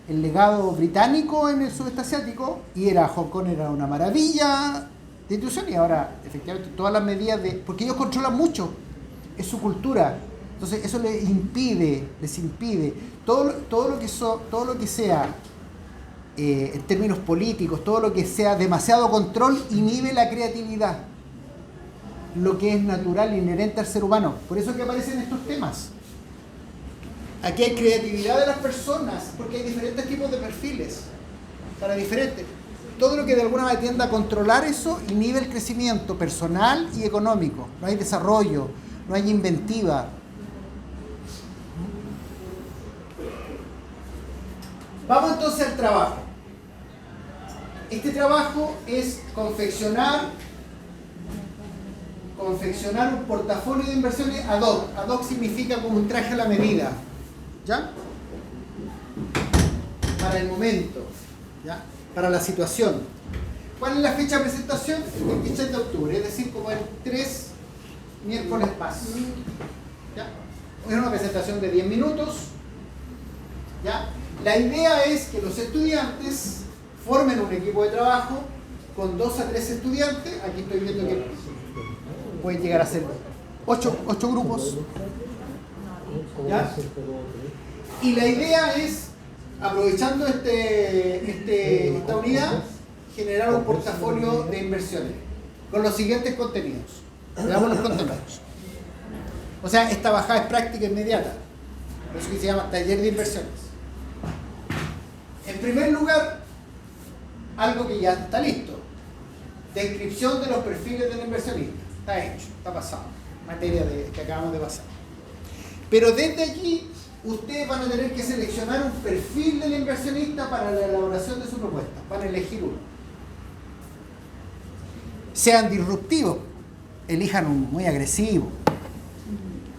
el legado británico en el sudeste asiático y Hong Kong era una maravilla de institución, y ahora efectivamente todas las medidas porque ellos controlan mucho, es su cultura, entonces eso les impide todo lo que sea en términos políticos, todo lo que sea demasiado control inhibe la creatividad, lo que es natural, inherente al ser humano. Por eso es que aparecen estos temas. Aquí hay creatividad de las personas, porque hay diferentes tipos de perfiles, para diferentes. Todo lo que de alguna manera tienda a controlar eso inhibe el crecimiento personal y económico. No hay desarrollo, no hay inventiva. Vamos entonces al trabajo. Este trabajo es confeccionar un portafolio de inversiones ad hoc. Ad hoc significa como un traje a la medida, ¿ya? Para el momento, ¿ya? Para la situación. ¿Cuál es la fecha de presentación? El 26 de octubre, es decir, como el 3 miércoles más. ¿Ya? Es una presentación de 10 minutos. ¿Ya? La idea es que los estudiantes formen un equipo de trabajo con 2 a 3 estudiantes. Aquí estoy viendo que pueden llegar a ser 8 grupos. ¿Ya? Y la idea es, aprovechando esta unidad, generar un portafolio de inversiones con los siguientes contenidos. Veamos los contenidos. O sea, esta bajada es práctica inmediata. Por eso que se llama taller de inversiones. En primer lugar, algo que ya está listo. Descripción de los perfiles del inversionista. Está hecho, está pasado. Materia que acabamos de pasar. Pero desde allí, ustedes van a tener que seleccionar un perfil del inversionista para la elaboración de su propuesta. Van a elegir uno. Sean disruptivos. Elijan un muy agresivo.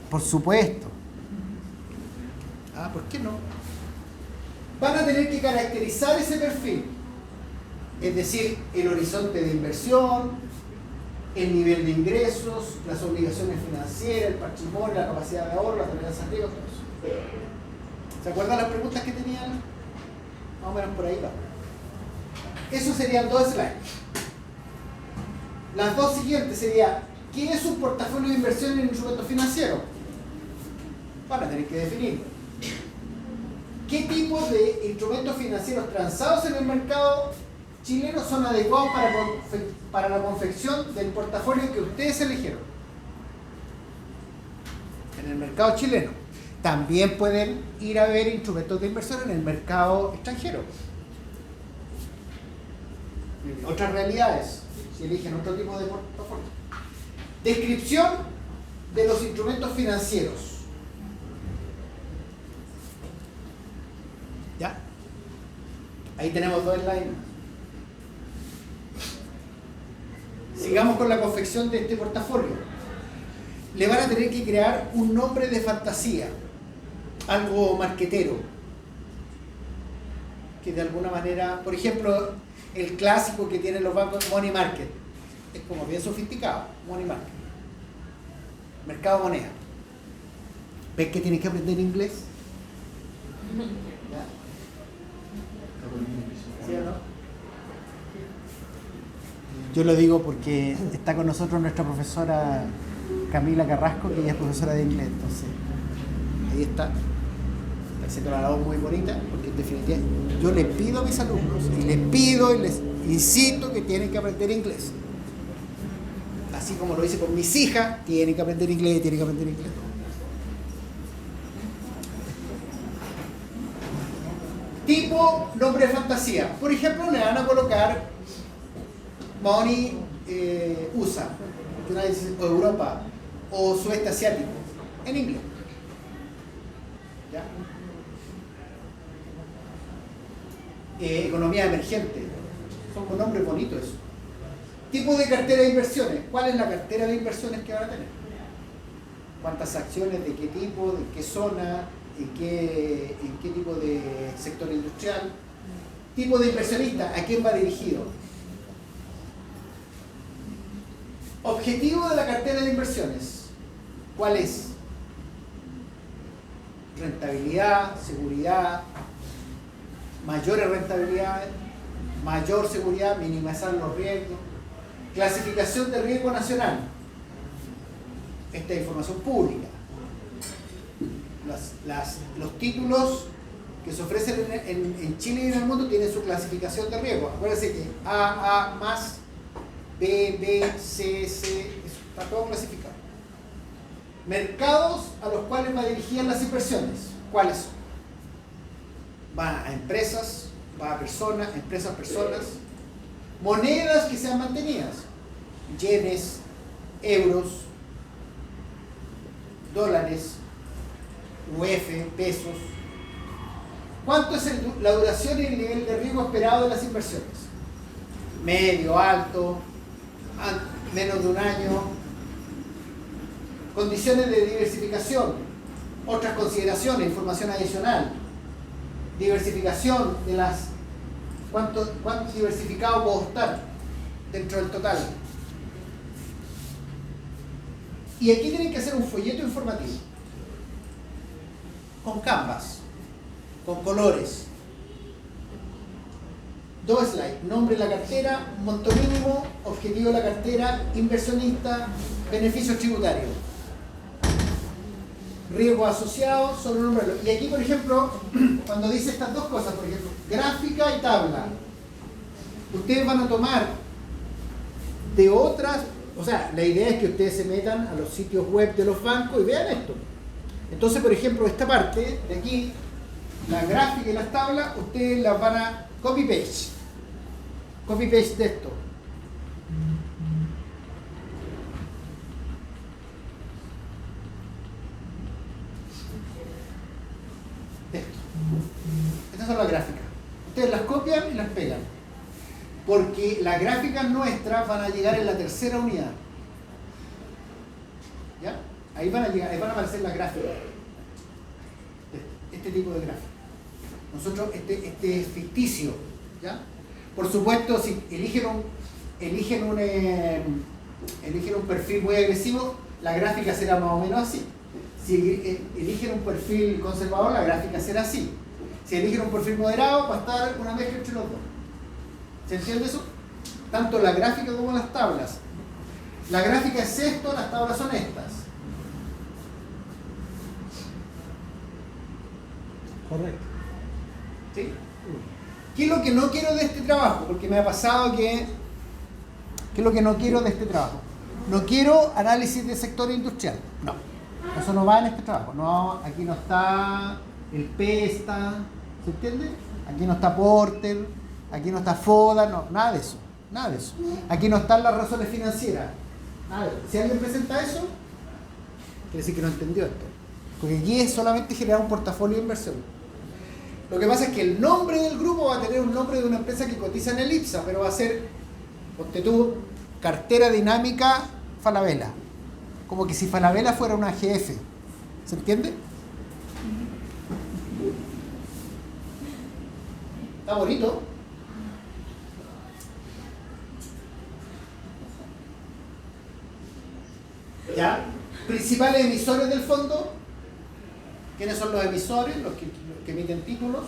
Por supuesto. ¿Por qué no? Van a tener que caracterizar ese perfil. Es decir, el horizonte de inversión, el nivel de ingresos, las obligaciones financieras, el patrimonio, la capacidad de ahorro, la tolerancia al riesgo, todo eso. ¿Se acuerdan las preguntas que tenían? Más o menos por ahí va. Eso serían 2 slides. Las 2 siguientes serían: ¿qué es un portafolio de inversión en instrumentos financieros? Van a tener que definirlo. ¿Qué tipos de instrumentos financieros transados en el mercado chileno son adecuados para la confección del portafolio que ustedes eligieron? En el mercado chileno. También pueden ir a ver instrumentos de inversión en el mercado extranjero. Otras realidades, si eligen otro tipo de portafolio. Descripción de los instrumentos financieros. ¿Ya? Ahí tenemos 2 slides. Sigamos con la confección de este portafolio. Le van a tener que crear un nombre de fantasía, algo marquetero, que de alguna manera, por ejemplo, el clásico que tienen los bancos, money market, es como bien sofisticado, money market, mercado moneda. ¿Ves que tienes que aprender inglés? ¿Ya? ¿Sí o no? Yo lo digo porque está con nosotros nuestra profesora Camila Carrasco, que ella es profesora de inglés, entonces ahí está haciendo una labor muy bonita, porque en definitiva yo les pido a mis alumnos y les pido y les insisto que tienen que aprender inglés, así como lo hice con mis hijas, tienen que aprender inglés. Tipo, nombre de fantasía. Por ejemplo, le van a colocar Money USA, o Europa, o sudeste asiático, en inglés. ¿Ya? Economía emergente. Son con nombres bonitos eso. Tipo de cartera de inversiones. ¿Cuál es la cartera de inversiones que van a tener? ¿Cuántas acciones? ¿De qué tipo? ¿De qué zona? ¿En qué tipo de sector industrial? Tipo de inversionista. ¿A quién va dirigido? Objetivo de la cartera de inversiones. ¿Cuál es? Rentabilidad, seguridad, mayores rentabilidades, mayor seguridad, minimizar los riesgos. Clasificación de riesgo nacional. Esta es información pública. Los títulos que se ofrecen en Chile y en el mundo tienen su clasificación de riesgo. Acuérdense que A más, B, C, eso está todo clasificado. Mercados a los cuales va dirigir las inversiones. ¿Cuáles son? Va a empresas, va a personas, empresas, personas. Monedas que sean mantenidas. Yenes, euros, dólares, UF, pesos. ¿Cuánto es la duración y el nivel de riesgo esperado de las inversiones? Medio, alto, menos de un año. Condiciones de diversificación, otras consideraciones, información adicional. Diversificación de las... ¿Cuánto diversificado puedo estar dentro del total? Y aquí tienen que hacer un folleto informativo con canvas, con colores. 2 slides: nombre de la cartera, monto mínimo, objetivo de la cartera, inversionista, beneficios tributarios, riesgos asociados, solo nombrarlo. Y aquí, por ejemplo, cuando dice estas 2 cosas, por ejemplo, gráfica y tabla, ustedes van a tomar de otras, o sea, la idea es que ustedes se metan a los sitios web de los bancos y vean esto. Entonces, por ejemplo, esta parte de aquí, la gráfica y las tablas, ustedes las van a copy-paste de esto. Estas son las gráficas. Ustedes las copian y las pegan. Porque las gráficas nuestras van a llegar en la 3ª unidad. ¿Ya? Ahí van a llegar, ahí van a aparecer las gráficas. Este tipo de gráficas. Nosotros, este es ficticio, ¿ya? Por supuesto, si eligen un perfil muy agresivo, la gráfica será más o menos así. Si eligen un perfil conservador, la gráfica será así. Si eligen un perfil moderado, va a estar una mezcla entre los dos. ¿Se entiende eso? Tanto la gráfica como las tablas. La gráfica es esto, las tablas son estas. Correcto. ¿Sí? ¿Qué es lo que no quiero de este trabajo? Porque me ha pasado que... ¿Qué es lo que no quiero de este trabajo? No quiero análisis de sector industrial. No. Eso no va en este trabajo. No, aquí no está el PESTA. ¿Se entiende? Aquí no está Porter. Aquí no está FODA. No, nada de eso. Nada de eso. Aquí no están las razones financieras. Nada de eso. Si alguien presenta eso, quiere decir que no entendió esto. Porque aquí es solamente generar un portafolio de inversión. Lo que pasa es que el nombre del grupo va a tener un nombre de una empresa que cotiza en el IPSA, pero va a ser, ponte tú, cartera dinámica Falabella. Como que si Falabella fuera una AGF. ¿Se entiende? Está bonito. ¿Ya? Principales emisores del fondo. ¿Quiénes son los emisores? Los que emiten títulos.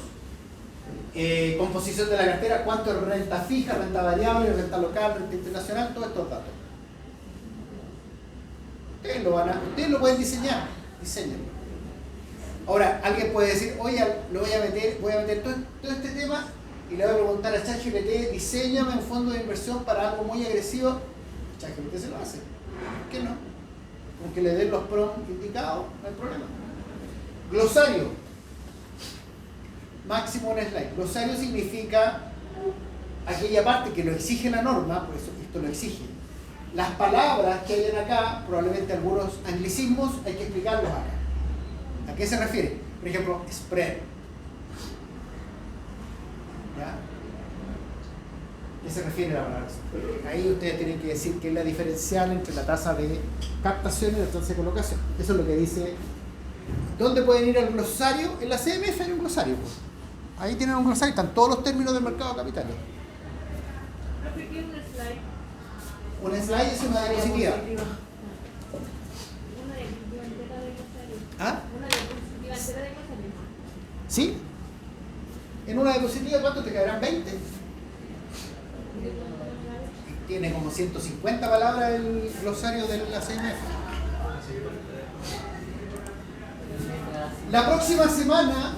Composición de la cartera, cuánto es renta fija, renta variable, renta local, renta internacional, todos estos datos. Ustedes lo pueden diseñar, diseñenlo. Ahora, alguien puede decir, oye, voy a meter todo este tema y le voy a preguntar a ChatGPT, diséñame un fondo de inversión para algo muy agresivo. ChatGPT se lo hace. ¿Por qué no? Con que le den los prompts indicados, no hay problema. Glosario. Máximo un slide. Glosario significa aquella parte que lo exige la norma, por eso esto lo exige. Las palabras que hayan acá, probablemente algunos anglicismos, hay que explicarlos acá. ¿A qué se refiere? Por ejemplo, spread. ¿Ya? ¿A qué se refiere la palabra spread? Ahí ustedes tienen que decir qué es la diferencial entre la tasa de captación y la tasa de colocación. Eso es lo que dice. ¿Dónde pueden ir al glosario? En la CMF hay un glosario. Ahí tienen un glosario, están todos los términos del mercado capitario. Profe, ¿qué es un slide? Un slide es una diapositiva. Una diapositiva entera de glosario. ¿Ah? Una diapositiva entera de glosario. ¿Sí? En una diapositiva, ¿cuánto te caerán? ¿20? Tiene como 150 palabras el glosario de la CMF. La próxima semana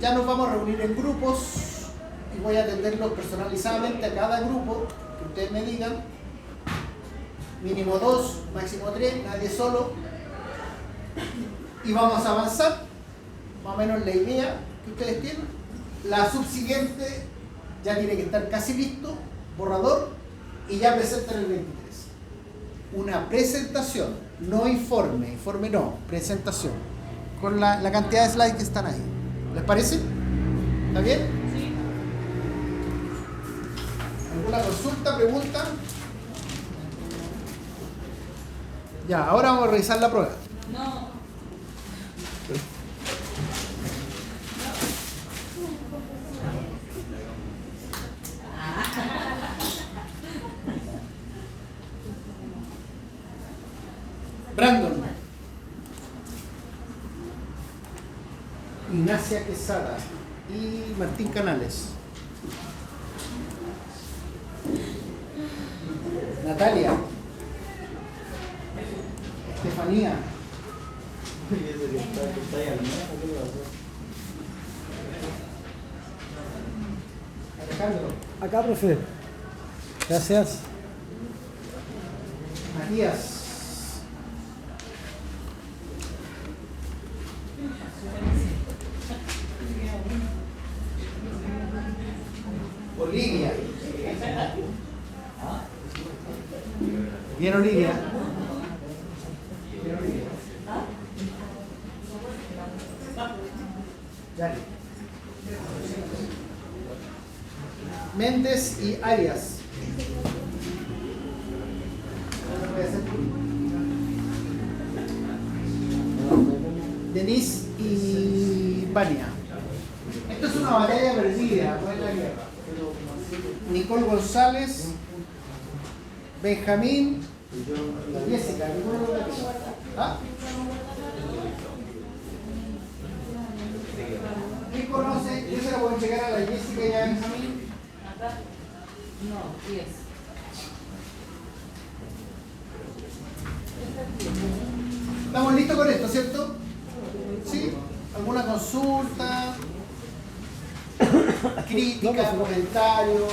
ya nos vamos a reunir en grupos y voy a atenderlos personalizadamente a cada grupo que ustedes me digan. Mínimo 2, máximo 3, nadie solo. Y vamos a avanzar, más o menos la idea que ustedes tienen. La subsiguiente ya tiene que estar casi listo, borrador, y ya presentan el 23. Una presentación, no informe, informe no, presentación, con la cantidad de slides que están ahí. ¿Les parece? ¿Está bien? Sí. ¿Alguna consulta, pregunta? Ya, ahora vamos a revisar la prueba. No. Brandon. Ignacia Quesada y Martín Canales. Natalia. Estefanía. Alejandro. Acá, profe. Gracias. Matías. Olivia. Bien, Olivia. Bien, Olivia. Dale. Méndez y Arias. Denise y Vania. Esto es una batalla perdida, no es la guerra. Nicole González, Benjamín, Jessica. ¿Ah? ¿Quién conoce? Yo se la puedo llegar a la Jessica y a Benjamín. Acá, no, 10. ¿Estamos listos con esto, cierto? ¿Sí? ¿Alguna consulta? ¿Crítica? ¿Comentario?